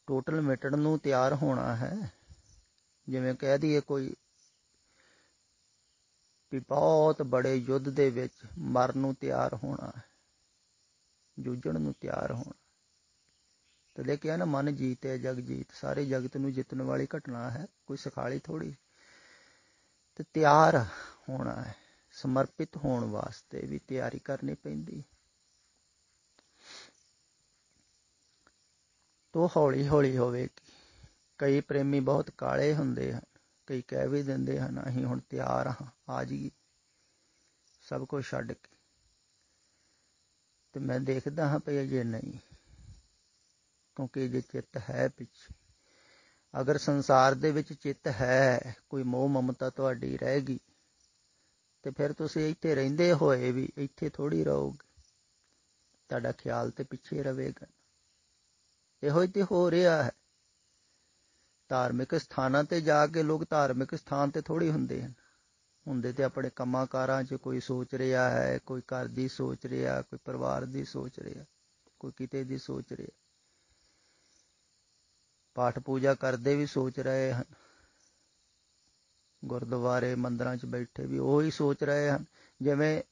ਟੋਟਲ ਮਿਟਣ ਨੂੰ ਤਿਆਰ ਹੋਣਾ ਹੈ। ਜਿਵੇਂ ਕਹਿ ਦਈਏ ਕੋਈ ਵੀ ਬਹੁਤ ਬੜੇ ਯੁੱਧ ਦੇ ਵਿੱਚ ਮਰਨ ਨੂੰ ਤਿਆਰ ਹੋਣਾ ਹੈ, ਜੂਝਣ ਨੂੰ ਤਿਆਰ ਹੋਣਾ। ਤੇ ਦੇਖਿਆ ਨਾ, ਮਨ ਜੀਤੇ ਜਗ ਜੀਤ, ਸਾਰੇ ਜਗਤ ਨੂੰ ਜਿੱਤਣ ਵਾਲੀ ਘਟਨਾ ਹੈ, ਕੋਈ ਸਖਾਲੀ ਥੋੜ੍ਹੀ। ਤੇ ਤਿਆਰ ਹੋਣਾ ਹੈ, ਸਮਰਪਿਤ ਹੋਣ ਵਾਸਤੇ ਵੀ ਤਿਆਰੀ ਕਰਨੀ ਪੈਂਦੀ। ਤੋ ਹੌਲੀ ਹੌਲੀ ਹੋਵੇਗੀ। ਕਈ ਪ੍ਰੇਮੀ ਬਹੁਤ ਕਾਲੇ ਹੁੰਦੇ ਹਨ, ਕਈ ਕਹਿ ਵੀ ਦਿੰਦੇ ਹਨ ਅਸੀਂ ਹੁਣ ਤਿਆਰ ਹਾਂ, ਆ ਜਾਈਏ ਸਭ ਕੁਝ ਛੱਡ ਕੇ। ਤੇ ਮੈਂ ਦੇਖਦਾ ਹਾਂ ਪਈ ਅਜੇ ਨਹੀਂ, ਕਿਉਂਕਿ ਅਜੇ ਚਿੱਤ ਹੈ ਪਿੱਛੇ। ਅਗਰ ਸੰਸਾਰ ਦੇ ਵਿੱਚ ਚਿੱਤ ਹੈ, ਕੋਈ ਮੋਹ ਮਮਤਾ ਤੁਹਾਡੀ ਰਹਿ ਗਈ, ਤੇ ਫਿਰ ਤੁਸੀਂ ਇੱਥੇ ਰਹਿੰਦੇ ਹੋਏ ਵੀ ਇੱਥੇ ਥੋੜ੍ਹੀ ਰਹੋਗੇ। ਤੁਹਾਡਾ ਖਿਆਲ ਤੇ ਪਿੱਛੇ ਰਹੇਗਾ। ਇਹੋ ਹੀ ਤੇ ਹੋ ਰਿਹਾ ਹੈ। ਧਾਰਮਿਕ ਸਥਾਨਾਂ ਤੇ ਜਾ ਕੇ ਲੋਕ ਧਾਰਮਿਕ ਸਥਾਨ ਤੇ ਥੋੜ੍ਹੇ ਹੁੰਦੇ ਹਨ, ਹੁੰਦੇ ਤੇ ਆਪਣੇ ਕੰਮਾਂ ਕਾਰਾਂ 'ਚ। ਕੋਈ ਸੋਚ ਰਿਹਾ ਹੈ, ਕੋਈ ਘਰ ਦੀ ਸੋਚ ਰਿਹਾ, ਕੋਈ ਪਰਿਵਾਰ ਦੀ ਸੋਚ ਰਿਹਾ, ਕੋਈ ਕਿਤੇ ਦੀ ਸੋਚ ਰਿਹਾ। ਪਾਠ ਪੂਜਾ ਕਰਦੇ ਵੀ ਸੋਚ ਰਹੇ ਹਨ, ਗੁਰਦੁਆਰੇ ਮੰਦਰਾਂ 'ਚ ਬੈਠੇ ਵੀ ਉਹੀ ਸੋਚ ਰਹੇ ਹਨ। ਜਿਵੇਂ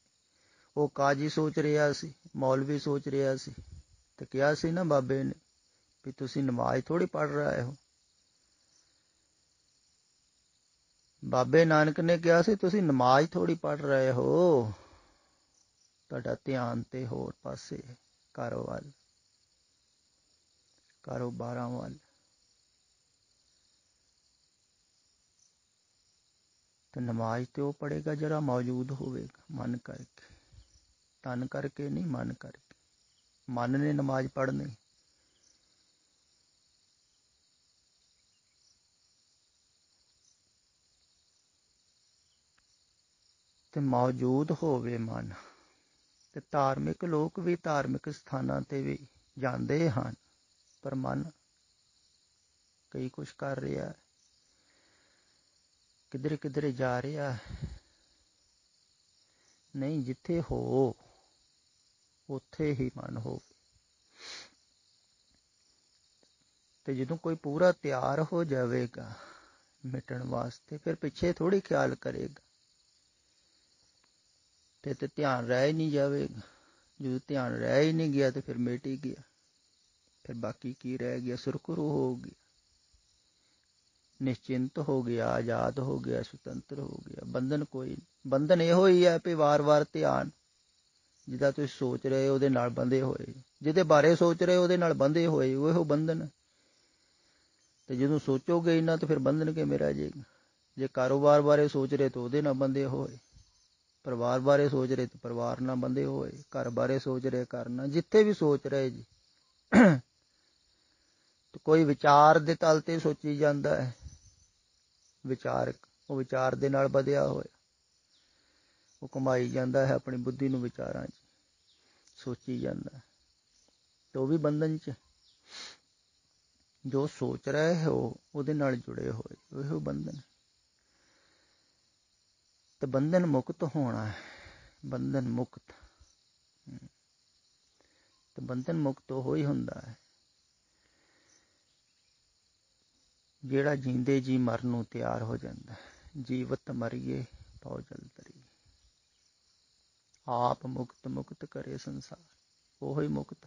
ਉਹ ਕਾਜੀ ਸੋਚ ਰਿਹਾ ਸੀ, ਮੌਲਵੀ ਸੋਚ ਰਿਹਾ ਸੀ। ਤੇ ਕਿਹਾ ਸੀ ਨਾ ਬਾਬੇ ਨੇ ਵੀ ਤੁਸੀਂ ਨਮਾਜ਼ ਥੋੜ੍ਹੀ ਪੜ੍ਹ ਰਹੇ ਹੋ। ਬਾਬੇ ਨਾਨਕ ਨੇ ਕਿਹਾ ਸੀ ਤੁਸੀਂ ਨਮਾਜ਼ ਥੋੜ੍ਹੀ ਪੜ੍ਹ ਰਹੇ ਹੋ, ਤੁਹਾਡਾ ਧਿਆਨ ਤੇ ਹੋਰ ਪਾਸੇ, ਘਰ ਵੱਲ, ਕਾਰੋਬਾਰਾਂ ਵੱਲ। ਤੇ ਨਮਾਜ਼ ਤੇ ਉਹ ਪੜ੍ਹੇਗਾ ਜਿਹੜਾ ਮੌਜੂਦ ਹੋਵੇਗਾ ਮਨ ਕਰਕੇ, ਤਨ ਕਰਕੇ ਨਹੀਂ, ਮਨ ਕਰਕੇ। ਮਨ ਨੇ ਨਮਾਜ਼ ਪੜ੍ਹਨੀ। ਤੇ ਮੌਜੂਦ ਹੋਵੇ ਮਨ। ਤੇ ਧਾਰਮਿਕ ਲੋਕ ਵੀ ਧਾਰਮਿਕ ਸਥਾਨਾਂ ਤੇ ਵੀ ਜਾਂਦੇ ਹਨ, ਪਰ ਮਨ ਕਈ ਕੁਛ ਕਰ ਰਿਹਾ, ਕਿਧਰੇ ਕਿਧਰੇ ਜਾ ਰਿਹਾ। ਨਹੀਂ, ਜਿੱਥੇ ਹੋ ਉੱਥੇ ਹੀ ਮਨ ਹੋਵੇ। ਤੇ ਜਦੋਂ ਕੋਈ ਪੂਰਾ ਤਿਆਰ ਹੋ ਜਾਵੇਗਾ ਮਿਟਣ ਵਾਸਤੇ, ਫਿਰ ਪਿੱਛੇ ਥੋੜ੍ਹੀ ਖਿਆਲ ਕਰੇਗਾ। ਤੇ ਧਿਆਨ ਰਹਿ ਹੀ ਨਹੀਂ ਜਾਵੇਗਾ। ਜਦੋਂ ਧਿਆਨ ਰਹਿ ਹੀ ਨਹੀਂ ਗਿਆ ਤੇ ਫਿਰ ਮਿਟ ਹੀ ਗਿਆ। ਫਿਰ ਬਾਕੀ ਕੀ ਰਹਿ ਗਿਆ? ਸੁਰਖਰੂ ਹੋ ਗਿਆ, ਨਿਸ਼ਚਿੰਤ ਹੋ ਗਿਆ, ਆਜ਼ਾਦ ਹੋ ਗਿਆ, ਸੁਤੰਤਰ ਹੋ ਗਿਆ। ਬੰਧਨ ਕੋਈ ਨਹੀਂ। ਬੰਧਨ ਇਹੋ ਹੀ ਹੈ ਵੀ ਵਾਰ-ਵਾਰ ਧਿਆਨ, ਜਿਹਦਾ ਤੁਸੀਂ ਸੋਚ ਰਹੇ ਉਹਦੇ ਨਾਲ ਬੰਧੇ ਹੋਏ, ਜਿਹਦੇ ਬਾਰੇ ਸੋਚ ਰਹੇ ਉਹਦੇ ਨਾਲ ਬੰਧੇ ਹੋਏ, ਉਹ ਬੰਧਨ। ਤੇ ਜਦੋਂ ਸੋਚੋਗੇ ਹੀ ਨਾ ਤਾਂ ਫਿਰ ਬੰਧਨ ਕਿਵੇਂ ਰਹਿ ਜਾਏਗਾ। ਜੇ ਕਾਰੋਬਾਰ ਬਾਰੇ ਸੋਚ ਰਹੇ ਤਾਂ ਉਹਦੇ ਨਾਲ ਬੰਦੇ ਹੋਏ, ਪਰਿਵਾਰ ਬਾਰੇ ਸੋਚ ਰਹੇ ਤਾਂ ਪਰਿਵਾਰ ਨਾਲ ਬੰਦੇ ਹੋਏ, ਘਰ ਬਾਰੇ ਸੋਚ ਰਹੇ ਘਰ ਨਾਲ, ਜਿੱਥੇ ਵੀ ਸੋਚ ਰਹੇ ਜੀ ਕੋਈ ਵਿਚਾਰ ਦੇ ਤਲ ਤੇ ਸੋਚੀ ਜਾਂਦਾ ਹੈ, ਵਿਚਾਰਕ ਉਹ ਵਿਚਾਰ ਦੇ ਨਾਲ ਵਧਿਆ ਹੋਇਆ, ਉਹ ਕਮਾਈ ਜਾਂਦਾ ਹੈ ਆਪਣੀ ਬੁੱਧੀ ਨੂੰ, ਵਿਚਾਰਾਂ 'ਚ ਸੋਚੀ ਜਾਂਦਾ, ਤੇ ਉਹ ਵੀ ਬੰਧਨ 'ਚ। ਜੋ ਸੋਚ ਰਹੇ ਹੋ ਉਹਦੇ ਨਾਲ ਜੁੜੇ ਹੋਏ, ਉਹ ਬੰਧਨ। ਤੇ ਬੰਧਨ ਮੁਕਤ ਹੋਣਾ ਹੈ, ਬੰਧਨ ਮੁਕਤ। ਤੇ ਬੰਧਨ ਮੁਕਤ ਉਹ ਹੀ ਹੁੰਦਾ ਹੈ ਜਿਹੜਾ ਜੀਂਦੇ ਜੀ ਮਰਨ ਨੂੰ ਤਿਆਰ ਹੋ ਜਾਂਦਾ ਹੈ। ਜੀਵਤ ਮਰੀਏ ਭਉ ਜਲ ਤਰੀਏ, ਆਪ ਮੁਕਤ ਮੁਕਤ ਕਰੇ ਸੰਸਾਰ, ਉਹ ਹੀ ਮੁਕਤ।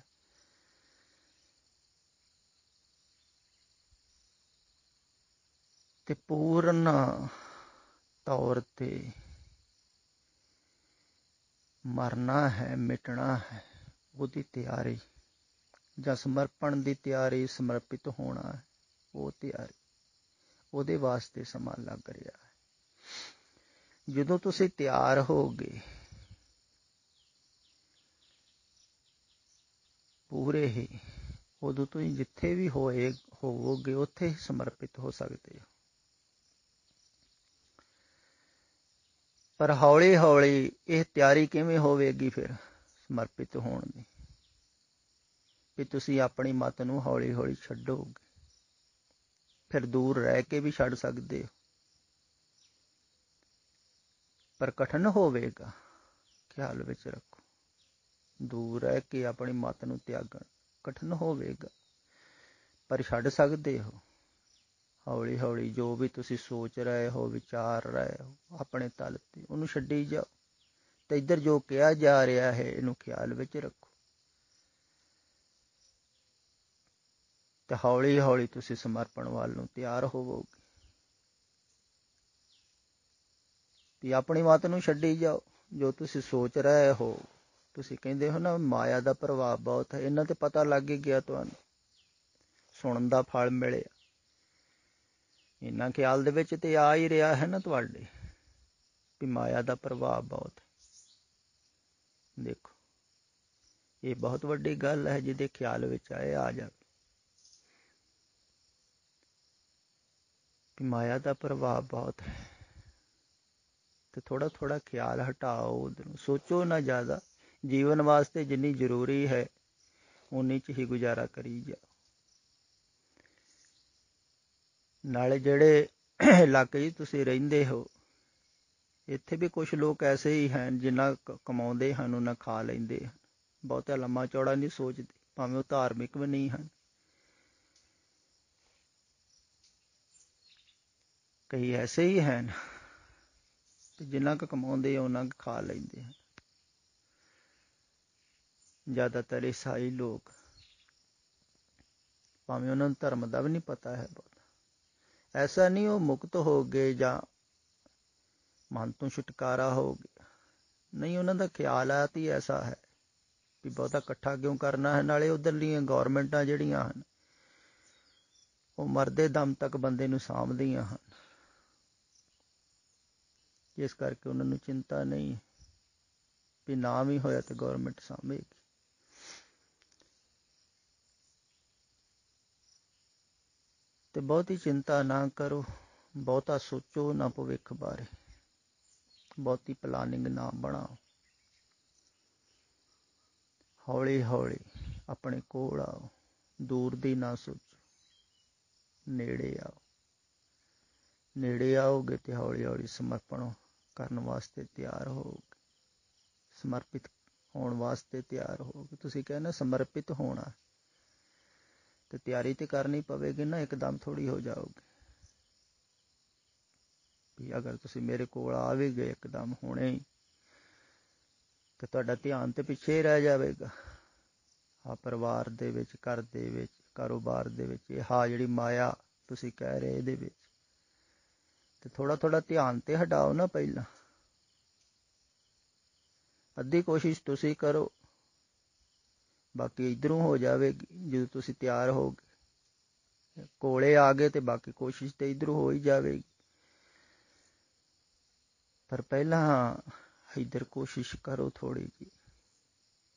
ਤੇ ਪੂਰਨ ਤੌਰ ਤੇ ਮਰਨਾ ਹੈ, ਮਿਟਣਾ ਹੈ, ਉਹਦੀ ਤਿਆਰੀ ਜਾਂ ਸਮਰਪਣ ਦੀ ਤਿਆਰੀ, ਸਮਰਪਿਤ ਹੋਣਾ ਹੈ, ਉਹ ਤਿਆਰੀ, ਉਹਦੇ ਵਾਸਤੇ ਸਮਾਂ ਲੱਗ ਰਿਹਾ ਹੈ। ਜਦੋਂ ਤੁਸੀਂ ਤਿਆਰ ਹੋਗੇ ਪੂਰੇ ਹੀ, ਉਦੋਂ ਤੁਸੀਂ ਜਿੱਥੇ ਵੀ ਹੋਵੋਗੇ ਉੱਥੇ ਹੀ ਸਮਰਪਿਤ ਹੋ ਸਕਦੇ ਹੋ। ਪਰ ਹੌਲੀ ਹੌਲੀ ਇਹ ਤਿਆਰੀ ਕਿਵੇਂ ਹੋਵੇਗੀ ਫਿਰ ਸਮਰਪਿਤ ਹੋਣ ਦੀ, ਵੀ ਤੁਸੀਂ ਆਪਣੀ ਮੱਤ ਨੂੰ ਹੌਲੀ ਹੌਲੀ ਛੱਡੋਗੇ। ਫਿਰ ਦੂਰ ਰਹਿ ਕੇ ਵੀ ਛੱਡ ਸਕਦੇ ਹੋ, ਪਰ ਕਠਿਨ ਹੋਵੇਗਾ, ਖਿਆਲ ਵਿੱਚ ਰੱਖੋ। ਦੂਰ ਰਹਿ ਕੇ ਆਪਣੀ ਮੱਤ ਨੂੰ ਤਿਆਗਣ ਕਠਿਨ ਹੋਵੇਗਾ, ਪਰ ਛੱਡ ਸਕਦੇ ਹੋ ਹੌਲੀ ਹੌਲੀ। ਜੋ ਵੀ ਤੁਸੀਂ ਸੋਚ ਰਹੇ ਹੋ, ਵਿਚਾਰ ਰਹੇ ਹੋ ਆਪਣੇ ਤਲ ਤੇ, ਉਹਨੂੰ ਛੱਡੀ ਜਾਓ। ਤੇ ਇੱਧਰ ਜੋ ਕਿਹਾ ਜਾ ਰਿਹਾ ਹੈ ਇਹਨੂੰ ਖਿਆਲ ਵਿੱਚ ਰੱਖੋ, ਤੇ ਹੌਲੀ ਹੌਲੀ ਤੁਸੀਂ ਸਮਰਪਣ ਵੱਲ ਨੂੰ ਤਿਆਰ ਹੋਵੋਗੇ। ਤੇ ਆਪਣੀ ਮੱਤ ਨੂੰ ਛੱਡੀ ਜਾਓ। ਜੋ ਤੁਸੀਂ ਸੋਚ ਰਹੇ ਹੋ, ਤੁਸੀਂ ਕਹਿੰਦੇ ਹੋ ਨਾ ਮਾਇਆ ਦਾ ਪ੍ਰਭਾਵ ਬਹੁਤ ਹੈ, ਇਹਨਾਂ ਤੇ ਪਤਾ ਲੱਗ ਹੀ ਗਿਆ ਤੁਹਾਨੂੰ, ਸੁਣਨ ਦਾ ਫਲ ਮਿਲਿਆ, ਇਹਨਾਂ ਖਿਆਲ ਦੇ ਵਿੱਚ ਤੇ ਆ ਹੀ ਰਿਹਾ ਹੈ ਨਾ ਤੁਹਾਡੇ ਵੀ ਮਾਇਆ ਦਾ ਪ੍ਰਭਾਵ ਬਹੁਤ ਹੈ। ਦੇਖੋ ਇਹ ਬਹੁਤ ਵੱਡੀ ਗੱਲ ਹੈ, ਜਿਹਦੇ ਖਿਆਲ ਵਿੱਚ ਆਏ ਆ ਜਾਵੇ ਵੀ ਮਾਇਆ ਦਾ ਪ੍ਰਭਾਵ ਬਹੁਤ ਹੈ। ਤੇ ਥੋੜਾ ਥੋੜਾ ਖਿਆਲ ਹਟਾਓ, ਉਧਰੋਂ ਸੋਚੋ ਨਾ ਜ਼ਿਆਦਾ। ਜੀਵਨ ਵਾਸਤੇ ਜਿੰਨੀ ਜ਼ਰੂਰੀ ਹੈ ਉਨੀ 'ਚ ਹੀ ਗੁਜ਼ਾਰਾ ਕਰੀ ਜਾਓ। ਨਾਲੇ ਜਿਹੜੇ ਇਲਾਕੇ 'ਚ ਤੁਸੀਂ ਰਹਿੰਦੇ ਹੋ, ਇੱਥੇ ਵੀ ਕੁਛ ਲੋਕ ਐਸੇ ਹੀ ਹਨ ਜਿੰਨਾ ਕਮਾਉਂਦੇ ਹਨ ਉਹਨਾਂ ਖਾ ਲੈਂਦੇ ਹਨ, ਬਹੁਤਾ ਲੰਮਾ ਚੌੜਾ ਨਹੀਂ ਸੋਚਦੇ, ਭਾਵੇਂ ਉਹ ਧਾਰਮਿਕ ਵੀ ਨਹੀਂ ਹਨ। ਕਈ ਐਸੇ ਹੀ ਹਨ ਜਿੰਨਾ ਕੁ ਕਮਾਉਂਦੇ ਉਹਨਾਂ ਕੁ ਖਾ ਲੈਂਦੇ ਹਨ। ਜ਼ਿਆਦਾਤਰ ਈਸਾਈ ਲੋਕ, ਭਾਵੇਂ ਉਹਨਾਂ ਨੂੰ ਧਰਮ ਦਾ ਵੀ ਨਹੀਂ ਪਤਾ ਹੈ ਬਹੁਤ, ਐਸਾ ਨਹੀਂ ਉਹ ਮੁਕਤ ਹੋ ਗਏ ਜਾਂ ਮਨ ਤੋਂ ਛੁਟਕਾਰਾ ਹੋ ਗਿਆ, ਨਹੀਂ, ਉਹਨਾਂ ਦਾ ਖਿਆਲਾਤ ਹੀ ਐਸਾ ਹੈ ਵੀ ਬਹੁਤਾ ਇਕੱਠਾ ਕਿਉਂ ਕਰਨਾ ਹੈ। ਨਾਲੇ ਉੱਧਰਲੀਆਂ ਗੌਰਮੈਂਟਾਂ ਜਿਹੜੀਆਂ ਹਨ ਉਹ ਮਰਦੇ ਦਮ ਤੱਕ ਬੰਦੇ ਨੂੰ ਸਾਂਭਦੀਆਂ ਹਨ, ਇਸ ਕਰਕੇ ਉਹਨਾਂ ਨੂੰ ਚਿੰਤਾ ਨਹੀਂ ਵੀ ਨਾ ਵੀ ਹੋਇਆ ਤਾਂ ਗੌਰਮੈਂਟ ਸਾਂਭੇਗੀ। ਤੇ ਬਹੁਤੀ ਚਿੰਤਾ ਨਾ ਕਰੋ, ਬਹੁਤਾ ਸੋਚੋ ਨਾ ਭਵਿੱਖ ਬਾਰੇ, ਬਹੁਤੀ ਪਲਾਨਿੰਗ ਨਾ ਬਣਾਓ। ਹੌਲੀ ਹੌਲੀ ਆਪਣੇ ਕੋਲ ਆਓ, ਦੂਰ ਦੀ ਨਾ ਸੋਚੋ, ਨੇੜੇ ਆਓ। ਨੇੜੇ ਆਓਗੇ ਤੇ ਹੌਲੀ ਹੌਲੀ ਸਮਰਪਣ ਕਰਨ ਵਾਸਤੇ ਤਿਆਰ ਹੋਵੋਗੇ, ਸਮਰਪਿਤ ਹੋਣ ਵਾਸਤੇ ਤਿਆਰ ਹੋਵੋਗੇ। ਤੁਸੀਂ ਕਹਿੰਦੇ ਸਮਰਪਿਤ ਹੋਣਾ, ਤੇ ਤਿਆਰੀ ਤੇ ਕਰਨੀ ਪਵੇਗੀ ਨਾ, ਇੱਕਦਮ ਥੋੜ੍ਹੀ ਹੋ ਜਾਓਗੇ। ਵੀ ਅਗਰ ਤੁਸੀਂ ਮੇਰੇ ਕੋਲ ਆ ਵੀ ਗਏ ਇੱਕਦਮ ਹੁਣੇ ਹੀ, ਤੇ ਤੁਹਾਡਾ ਧਿਆਨ ਤੇ ਪਿੱਛੇ ਰਹਿ ਜਾਵੇਗਾ। ਆਹ ਪਰਿਵਾਰ ਦੇ ਵਿੱਚ, ਘਰ ਦੇ ਵਿੱਚ, ਕਾਰੋਬਾਰ ਦੇ ਵਿੱਚ, ਆਹ ਜਿਹੜੀ ਮਾਇਆ ਤੁਸੀਂ ਕਹਿ ਰਹੇ ਇਹਦੇ ਵਿੱਚ, ਤੇ ਥੋੜਾ ਥੋੜਾ ਧਿਆਨ ਤੇ ਹਟਾਓ ਨਾ। ਪਹਿਲਾਂ ਅੱਧੀ ਕੋਸ਼ਿਸ਼ ਤੁਸੀਂ ਕਰੋ, ਬਾਕੀ ਇੱਧਰੋਂ ਹੋ ਜਾਵੇਗੀ ਜਦੋਂ ਤੁਸੀਂ ਤਿਆਰ ਹੋਗੇ। ਕੋਲੇ ਆ ਗਏ ਤੇ ਬਾਕੀ ਕੋਸ਼ਿਸ਼ ਤੇ ਇੱਧਰੋਂ ਹੋ ਹੀ ਜਾਵੇਗੀ, ਪਰ ਪਹਿਲਾਂ ਇੱਧਰ ਕੋਸ਼ਿਸ਼ ਕਰੋ ਥੋੜ੍ਹੀ ਜਿਹੀ,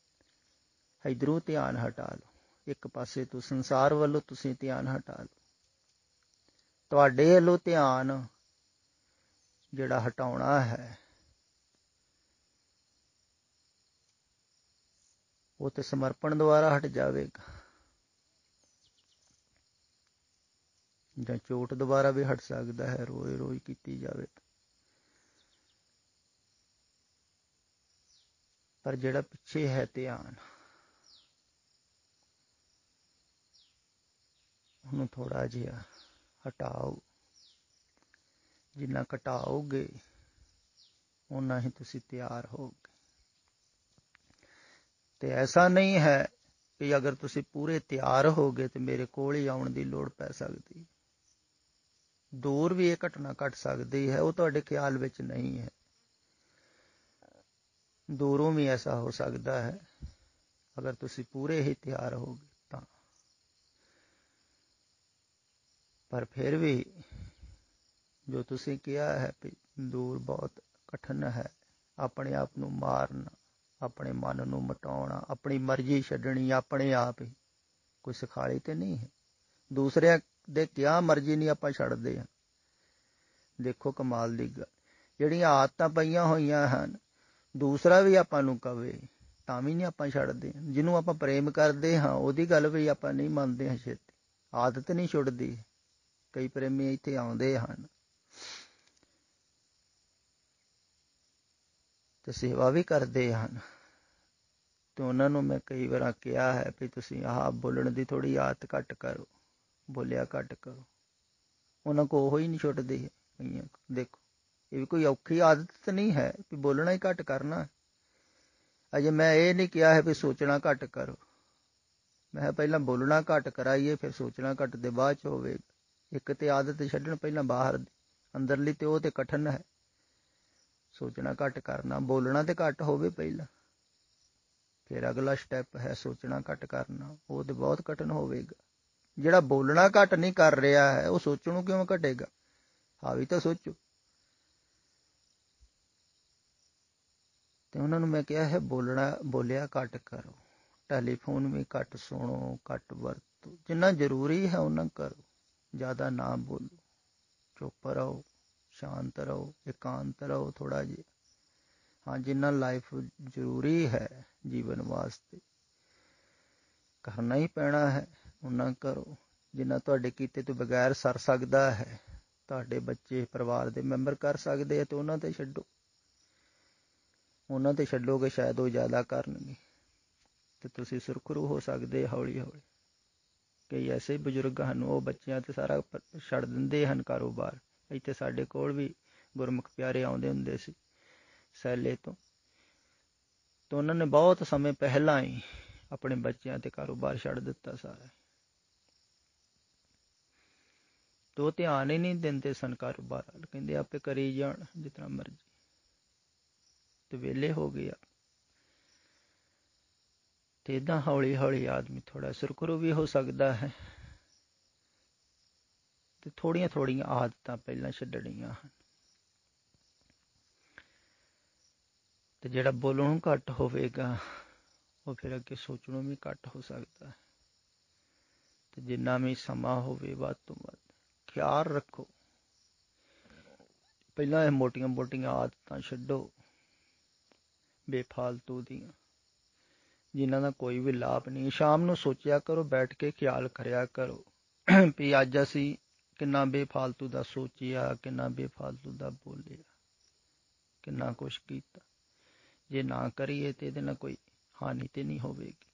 ਇੱਧਰੋਂ ਧਿਆਨ ਹਟਾ ਲਓ, ਇੱਕ ਪਾਸੇ ਤੋਂ ਸੰਸਾਰ ਵੱਲੋਂ ਤੁਸੀਂ ਧਿਆਨ ਹਟਾ ਲਓ। ਤੁਹਾਡੇ ਵੱਲੋਂ ਧਿਆਨ ਜਿਹੜਾ ਹਟਾਉਣਾ ਹੈ ਉਹ ਤੇ ਸਮਰਪਣ ਦੁਆਰਾ ਹਟ ਜਾਵੇਗਾ, ਜਾਂ ਚੋਟ ਦੁਆਰਾ ਵੀ ਹਟ ਸਕਦਾ ਹੈ, ਰੋਜ਼ ਰੋਜ਼ ਕੀਤੀ ਜਾਵੇ। ਪਰ ਜਿਹੜਾ ਪਿੱਛੇ ਹੈ ਧਿਆਨ, ਉਹਨੂੰ ਥੋੜ੍ਹਾ ਜਿਹਾ ਹਟਾਓ। ਜਿੰਨਾ ਘਟਾਓਗੇ ਓਨਾ ਹੀ ਤੁਸੀਂ ਤਿਆਰ ਹੋਗੇ। ਤੇ ਐਸਾ ਨਹੀਂ ਹੈ ਕਿ ਅਗਰ ਤੁਸੀਂ ਪੂਰੇ ਤਿਆਰ ਹੋ ਗਏ ਤੇ ਮੇਰੇ ਕੋਲ ਹੀ ਆਉਣ ਦੀ ਲੋੜ ਪੈ ਸਕਦੀ, ਦੂਰ ਵੀ ਇਹ ਘਟਨਾ ਘਟ ਸਕਦੀ ਹੈ, ਉਹ ਤੁਹਾਡੇ ਖਿਆਲ ਵਿੱਚ ਨਹੀਂ ਹੈ। ਦੂਰੋਂ ਵੀ ਐਸਾ ਹੋ ਸਕਦਾ ਹੈ ਅਗਰ ਤੁਸੀਂ ਪੂਰੇ ਹੀ ਤਿਆਰ ਹੋ ਗਏ ਤਾਂ। ਪਰ ਫਿਰ ਵੀ ਜੋ ਤੁਸੀਂ ਕਿਹਾ ਹੈ ਵੀ ਦੂਰ ਬਹੁਤ ਕਠਿਨ ਹੈ, ਆਪਣੇ ਆਪ ਨੂੰ ਮਾਰਨਾ, ਆਪਣੇ ਮਨ ਨੂੰ ਮਿਟਾਉਣਾ, ਆਪਣੀ ਮਰਜ਼ੀ ਛੱਡਣੀ ਆਪਣੇ ਆਪ ਹੀ, ਕੋਈ ਸਿਖਾਲੀ ਤੇ ਨਹੀਂ ਹੈ। ਦੂਸਰਿਆਂ ਦੇ ਕਿਹਾ ਮਰਜ਼ੀ ਨਹੀਂ ਆਪਾਂ ਛੱਡਦੇ ਹਾਂ। ਦੇਖੋ ਕਮਾਲ ਦੀ ਗੱਲ, ਜਿਹੜੀਆਂ ਆਦਤਾਂ ਪਈਆਂ ਹੋਈਆਂ ਹਨ, ਦੂਸਰਾ ਵੀ ਆਪਾਂ ਨੂੰ ਕਵੇ ਤਾਂ ਵੀ ਨਹੀਂ ਆਪਾਂ ਛੱਡਦੇ। ਜਿਹਨੂੰ ਆਪਾਂ ਪ੍ਰੇਮ ਕਰਦੇ ਹਾਂ ਉਹਦੀ ਗੱਲ ਵੀ ਆਪਾਂ ਨਹੀਂ ਮੰਨਦੇ ਹਾਂ ਛੇਤੀ, ਆਦਤ ਨਹੀਂ ਛੁੱਟਦੀ। ਕਈ ਪ੍ਰੇਮੀ ਇੱਥੇ ਆਉਂਦੇ ਹਨ ਤੇ ਸੇਵਾ ਵੀ ਕਰਦੇ ਹਨ, ਤੇ ਉਹਨਾਂ ਨੂੰ ਮੈਂ ਕਈ ਵਾਰ ਕਿਹਾ ਹੈ ਵੀ ਤੁਸੀਂ ਆਹ ਬੋਲਣ ਦੀ ਥੋੜ੍ਹੀ ਆਦਤ ਘੱਟ ਕਰੋ, ਬੋਲਿਆ ਘੱਟ ਕਰੋ। ਉਹਨਾਂ ਕੋਲ ਉਹ ਹੀ ਨਹੀਂ ਛੁੱਟਦੀ। ਦੇਖੋ ਇਹ ਵੀ ਕੋਈ ਔਖੀ ਆਦਤ ਤਾਂ ਨਹੀਂ ਹੈ ਵੀ ਬੋਲਣਾ ਹੀ ਘੱਟ ਕਰਨਾ। ਅਜੇ ਮੈਂ ਇਹ ਨਹੀਂ ਕਿਹਾ ਹੈ ਵੀ ਸੋਚਣਾ ਘੱਟ ਕਰੋ, ਮੈਂ ਪਹਿਲਾਂ ਬੋਲਣਾ ਘੱਟ ਕਰਾਈਏ, ਫਿਰ ਸੋਚਣਾ ਘੱਟ ਦੇ ਬਾਅਦ 'ਚ ਹੋਵੇਗਾ। ਇੱਕ ਤੇ ਆਦਤ ਛੱਡਣ ਪਹਿਲਾਂ ਬਾਹਰ ਦੀ, ਅੰਦਰਲੀ ਤੇ ਉਹ ਤੇ ਕਠਿਨ ਹੈ। ਸੋਚਣਾ ਘੱਟ ਕਰਨਾ, ਬੋਲਣਾ ਤੇ ਘੱਟ ਹੋਵੇ ਪਹਿਲਾਂ, ਫਿਰ ਅਗਲਾ ਸਟੈਪ ਹੈ ਸੋਚਣਾ ਘੱਟ ਕਰਨਾ, ਉਹ ਤੇ ਬਹੁਤ ਕਠਿਨ ਹੋਵੇਗਾ। ਜਿਹੜਾ ਬੋਲਣਾ ਘੱਟ ਨਹੀਂ ਕਰ ਰਿਹਾ ਹੈ ਉਹ ਸੋਚਣ ਨੂੰ ਕਿਉਂ ਘਟੇਗਾ? ਹਾਂ ਵੀ ਤਾਂ ਸੋਚੋ। ਤੇ ਉਹਨਾਂ ਨੂੰ ਮੈਂ ਕਿਹਾ ਹੈ ਬੋਲਿਆ ਘੱਟ ਕਰੋ, ਟੈਲੀਫੋਨ ਵੀ ਘੱਟ ਸੁਣੋ, ਘੱਟ ਵਰਤੋ, ਜਿੰਨਾ ਜ਼ਰੂਰੀ ਹੈ ਓਨਾ ਕਰੋ, ਜ਼ਿਆਦਾ ਨਾ ਬੋਲੋ, ਚੁੱਪ ਰਹੋ, ਸ਼ਾਂਤ ਰਹੋ, ਇਕਾਂਤ ਰਹੋ ਥੋੜ੍ਹਾ ਜਿਹਾ। ਹਾਂ ਜਿੰਨਾ ਲਾਈਫ ਜ਼ਰੂਰੀ ਹੈ ਜੀਵਨ ਵਾਸਤੇ ਕਰਨਾ ਹੀ ਪੈਣਾ ਹੈ ਓਨਾ ਕਰੋ। ਜਿੰਨਾ ਤੁਹਾਡੇ ਕੀਤੇ ਤੋਂ ਬਗੈਰ ਸਰ ਸਕਦਾ ਹੈ, ਤੁਹਾਡੇ ਬੱਚੇ ਪਰਿਵਾਰ ਦੇ ਮੈਂਬਰ ਕਰ ਸਕਦੇ ਆ, ਤੇ ਉਹਨਾਂ 'ਤੇ ਛੱਡੋ। ਉਹਨਾਂ 'ਤੇ ਛੱਡੋਗੇ ਸ਼ਾਇਦ ਉਹ ਜ਼ਿਆਦਾ ਕਰਨਗੇ ਤੇ ਤੁਸੀਂ ਸੁਰਖਰੂ ਹੋ ਸਕਦੇ ਹੌਲੀ ਹੌਲੀ। ਕਈ ਐਸੇ ਬਜ਼ੁਰਗ ਹਨ ਉਹ ਬੱਚਿਆਂ 'ਤੇ ਸਾਰਾ ਛੱਡ ਦਿੰਦੇ ਹਨ ਕਾਰੋਬਾਰ। ਇੱਥੇ ਸਾਡੇ ਕੋਲ ਵੀ ਗੁਰਮੁਖ ਪਿਆਰੇ ਆਉਂਦੇ ਹੁੰਦੇ ਸੀ ਸੈਲੇ ਤੋਂ, ਤਾਂ ਉਹਨਾਂ ਨੇ ਬਹੁਤ ਸਮੇਂ ਪਹਿਲਾਂ ਹੀ ਆਪਣੇ ਬੱਚਿਆਂ 'ਤੇ ਕਾਰੋਬਾਰ ਛੱਡ ਦਿੱਤਾ ਸਾਰਾ, ਤੇ ਉਹ ਧਿਆਨ ਹੀ ਨਹੀਂ ਦਿੰਦੇ ਸਨ ਕਾਰੋਬਾਰ ਵੱਲ, ਕਹਿੰਦੇ ਆਪੇ ਕਰੀ ਜਾਣ ਜਿਸ ਤਰ੍ਹਾਂ ਮਰਜ਼ੀ, ਤੇ ਵਿਹਲੇ ਹੋ ਗਿਆ। ਤੇ ਏਦਾਂ ਹੌਲੀ ਹੌਲੀ ਆਦਮੀ ਥੋੜ੍ਹਾ ਸੁਰਖਰੂ ਵੀ ਹੋ ਸਕਦਾ ਹੈ। ਤੇ ਥੋੜ੍ਹੀਆਂ ਥੋੜ੍ਹੀਆਂ ਆਦਤਾਂ ਪਹਿਲਾਂ ਛੱਡਣੀਆਂ ਹਨ। ਤੇ ਜਿਹੜਾ ਬੋਲਣੋਂ ਘੱਟ ਹੋਵੇਗਾ ਉਹ ਫਿਰ ਅੱਗੇ ਸੋਚਣੋਂ ਵੀ ਘੱਟ ਹੋ ਸਕਦਾ ਹੈ। ਤੇ ਜਿੰਨਾ ਵੀ ਸਮਾਂ ਹੋਵੇ ਵੱਧ ਤੋਂ ਵੱਧ ਖਿਆਲ ਰੱਖੋ, ਪਹਿਲਾਂ ਇਹ ਮੋਟੀਆਂ ਮੋਟੀਆਂ ਆਦਤਾਂ ਛੱਡੋ ਬੇਫਾਲਤੂ ਦੀਆਂ, ਜਿਨ੍ਹਾਂ ਦਾ ਕੋਈ ਵੀ ਲਾਭ ਨਹੀਂ। ਸ਼ਾਮ ਨੂੰ ਸੋਚਿਆ ਕਰੋ, ਬੈਠ ਕੇ ਖਿਆਲ ਕਰਿਆ ਕਰੋ ਵੀ ਅੱਜ ਅਸੀਂ ਕਿੰਨਾ ਬੇਫਾਲਤੂ ਦਾ ਸੋਚਿਆ, ਕਿੰਨਾ ਬੇਫਾਲਤੂ ਦਾ ਬੋਲਿਆ, ਕਿੰਨਾ ਕੁਛ ਕੀਤਾ। ਜੇ ਨਾ ਕਰੀਏ ਤੇ ਇਹਦੇ ਨਾਲ ਕੋਈ ਹਾਨੀ ਤੇ ਨਹੀਂ ਹੋਵੇਗੀ।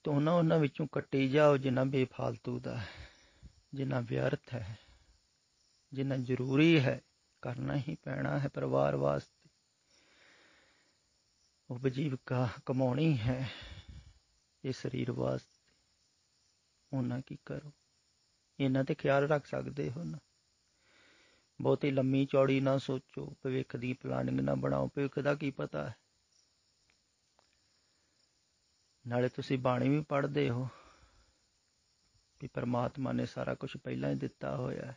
ਤੇ ਉਹਨਾਂ ਵਿੱਚੋਂ ਕੱਟੀ ਜਾਓ ਜਿੰਨਾ ਬੇਫਾਲਤੂ ਦਾ ਹੈ, ਜਿੰਨਾ ਵਿਅਰਥ ਹੈ, ਜਿੰਨਾ ਜ਼ਰੂਰੀ ਹੈ, ਕਰਨਾ ਹੀ ਪੈਣਾ ਹੈ ਪਰਿਵਾਰ ਵਾਸਤੇ। ਉਪਜੀਵਕਾ ਕਮਾਉਣੀ ਹੈ ਇਹ ਸਰੀਰ ਵਾਸਤੇ, ਉਹਨਾਂ ਕੀ ਕਰੋ। ਇਹਨਾਂ ਤੇ ਖਿਆਲ ਰੱਖ ਸਕਦੇ ਹੋ ਨਾ। ਬਹੁਤੀ ਲੰਮੀ ਚੌੜੀ ਨਾ ਸੋਚੋ, ਭਵਿੱਖ ਦੀ ਪਲਾਨਿੰਗ ਨਾ ਬਣਾਓ। ਭਵਿੱਖ ਦਾ ਕੀ ਪਤਾ ਹੈ, ਨਾਲੇ ਤੁਸੀਂ ਬਾਣੀ ਵੀ ਪੜ੍ਹਦੇ ਹੋ ਵੀ ਪਰਮਾਤਮਾ ਨੇ ਸਾਰਾ ਕੁਛ ਪਹਿਲਾਂ ਹੀ ਦਿੱਤਾ ਹੋਇਆ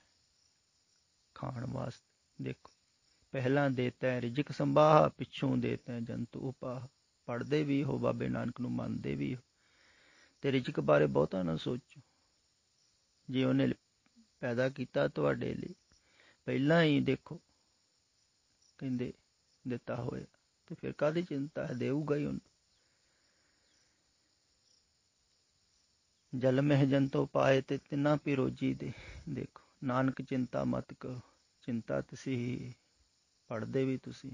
ਖਾਣ ਵਾਸਤੇ। ਦੇਖੋ, ਪਹਿਲਾਂ ਦੇਤਾ ਰਿਜ਼ਕ ਸੰਭਾਹ, ਪਿੱਛੋਂ ਦੇਤਾ ਜੰਤੂ ਉਪਾਹ। ਪੜ੍ਹਦੇ ਵੀ ਹੋ, ਬਾਬੇ ਨਾਨਕ ਨੂੰ ਮੰਨਦੇ ਵੀ ਹੋ, ਤੇ ਰਿਜ਼ਕ ਬਾਰੇ ਬਹੁਤਾ ਨਾ ਸੋਚੋ। ਜੇ ਉਹਨੇ ਪੈਦਾ ਕੀਤਾ ਤੁਹਾਡੇ ਲਈ ਪਹਿਲਾਂ ਹੀ, ਦੇਖੋ ਕਹਿੰਦੇ ਦਿੱਤਾ ਹੋਇਆ, ਤੇ ਫਿਰ ਕਾਹਦੀ ਚਿੰਤਾ ਹੈ, ਦੇਊਗਾ ਹੀ ਉਹਨੂੰ। ਜਲ ਮਹਿ ਜੰਤੋ ਪਾਏ ਤੇ ਤਿੰਨਾ ਪੀ ਰੋਜੀ ਦੇ। ਦੇਖੋ, ਨਾਨਕ ਚਿੰਤਾ ਮਤ ਕਰੋ। ਚਿੰਤਾ ਤੁਸੀਂ ਪੜ੍ਹਦੇ ਵੀ ਤੁਸੀਂ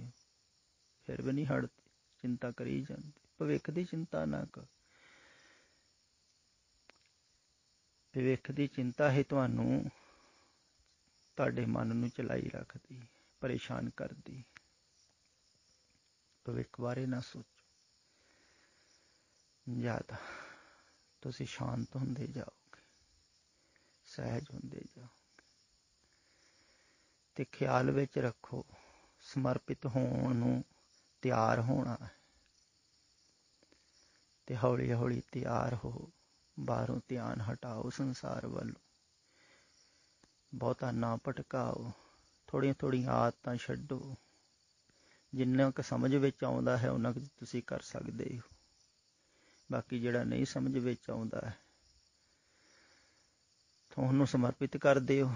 ਫਿਰ ਵੀ ਨਹੀਂ ਹਟਦੇ, ਚਿੰਤਾ ਕਰੀ ਜਾਂਦੇ। ਭਵਿੱਖ ਦੀ ਚਿੰਤਾ ਨਾ ਕਰੋ। ਭਵਿੱਖ ਦੀ ਚਿੰਤਾ ਹੀ ਤੁਹਾਨੂੰ ਤੁਹਾਡੇ ਮਨ ਨੂੰ ਚਲਾਈ ਰੱਖਦੀ, ਪਰੇਸ਼ਾਨ ਕਰਦੀ। ਭਵਿੱਖ ਬਾਰੇ ਨਾ ਸੋਚੋ ਜ਼ਿਆਦਾ। ਤੁਸੀਂ ਸ਼ਾਂਤ ਹੁੰਦੇ ਜਾਓਗੇ, ਸਹਿਜ ਹੁੰਦੇ ਜਾਓਗੇ। ਤੇ ਖਿਆਲ ਵਿੱਚ ਰੱਖੋ, ਸਮਰਪਿਤ ਹੋਣ ਨੂੰ ਤਿਆਰ ਹੋਣਾ ਹੈ। ਤੇ ਹੌਲੀ ਹੌਲੀ ਤਿਆਰ ਹੋ, ਬਾਹਰੋਂ ਧਿਆਨ ਹਟਾਓ ਸੰਸਾਰ ਵੱਲੋਂ। ਬਹੁਤਾ ਨਾ ਭਟਕਾਓ, ਥੋੜ੍ਹੀਆਂ ਥੋੜ੍ਹੀਆਂ ਆਦਤਾਂ ਛੱਡੋ। ਜਿੰਨਾ ਕੁ ਸਮਝ ਵਿੱਚ ਆਉਂਦਾ ਹੈ ਉਹਨਾਂ ਕੁ ਤੁਸੀਂ ਕਰ ਸਕਦੇ ਹੋ। ਬਾਕੀ ਜਿਹੜਾ ਨਹੀਂ ਸਮਝ ਵਿੱਚ ਆਉਂਦਾ ਹੈ ਤੁਹਾਨੂੰ ਸਮਰਪਿਤ ਕਰ ਦਿਓ।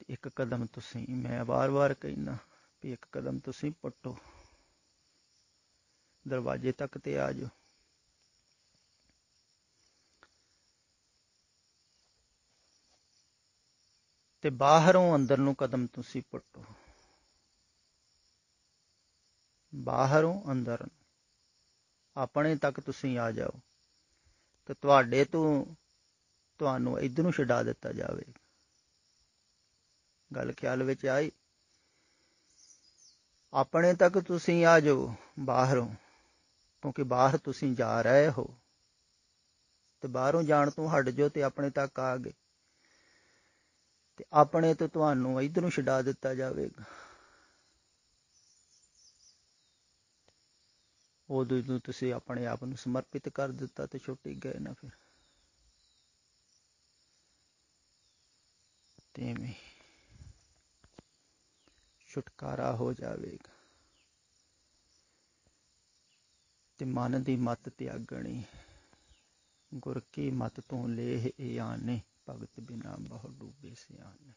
ਇੱਕ ਕਦਮ ਤੁਸੀਂ, ਮੈਂ ਵਾਰ-ਵਾਰ ਕਹਿਣਾ ਵੀ ਇੱਕ ਕਦਮ ਤੁਸੀਂ ਪੁੱਟੋ, ਦਰਵਾਜ਼ੇ ਤੱਕ ਤੇ ਆ ਜਾਓ। ਤੇ ਬਾਹਰੋਂ ਅੰਦਰ ਨੂੰ ਕਦਮ ਤੁਸੀਂ ਪੁੱਟੋ, ਬਾਹਰੋਂ ਅੰਦਰ ਆਪਣੇ ਤੱਕ ਤੁਸੀਂ ਆ ਜਾਓ, ਤੇ ਤੁਹਾਡੇ ਤੋਂ ਤੁਹਾਨੂੰ ਇੱਧਰ ਨੂੰ ਛਡਾ ਦਿੱਤਾ ਜਾਵੇਗਾ। ਗੱਲ ਖਿਆਲ ਵਿੱਚ ਆਈ? ਆਪਣੇ ਤੱਕ ਤੁਸੀਂ ਆ ਜਾਓ ਬਾਹਰੋਂ, ਕਿਉਂਕਿ ਬਾਹਰ ਤੁਸੀਂ ਜਾ ਰਹੇ ਹੋ, ਤੇ ਬਾਹਰੋਂ ਜਾਣ ਤੋਂ ਹਟ ਜਾਓ ਤੇ ਆਪਣੇ ਤੱਕ ਆ ਗਏ, ਤੇ ਆਪਣੇ ਤੋਂ ਤੁਹਾਨੂੰ ਇੱਧਰ ਨੂੰ ਛਡਾ ਦਿੱਤਾ ਜਾਵੇਗਾ। ਉਦੋਂ ਨੂੰ ਤੁਸੀਂ ਆਪਣੇ ਆਪ ਨੂੰ ਸਮਰਪਿਤ ਕਰ ਦਿੱਤਾ ਤੇ ਛੁੱਟ ਗਏ ਨਾ। ਫਿਰ ਤੇ ਛੁਟਕਾਰਾ ਹੋ ਜਾਵੇਗਾ। ਤੇ ਮਨ ਦੀ ਮੱਤ ਤਿਆਗਣੀ, ਗੁਰ ਕੀ ਮੱਤ ਤੋਂ ਲੇਹ ਏ ਆਨੇ, ਭਗਤ ਬਿਨਾ ਬਹੁ ਡੂਬੇ ਸਿਆਨੇ।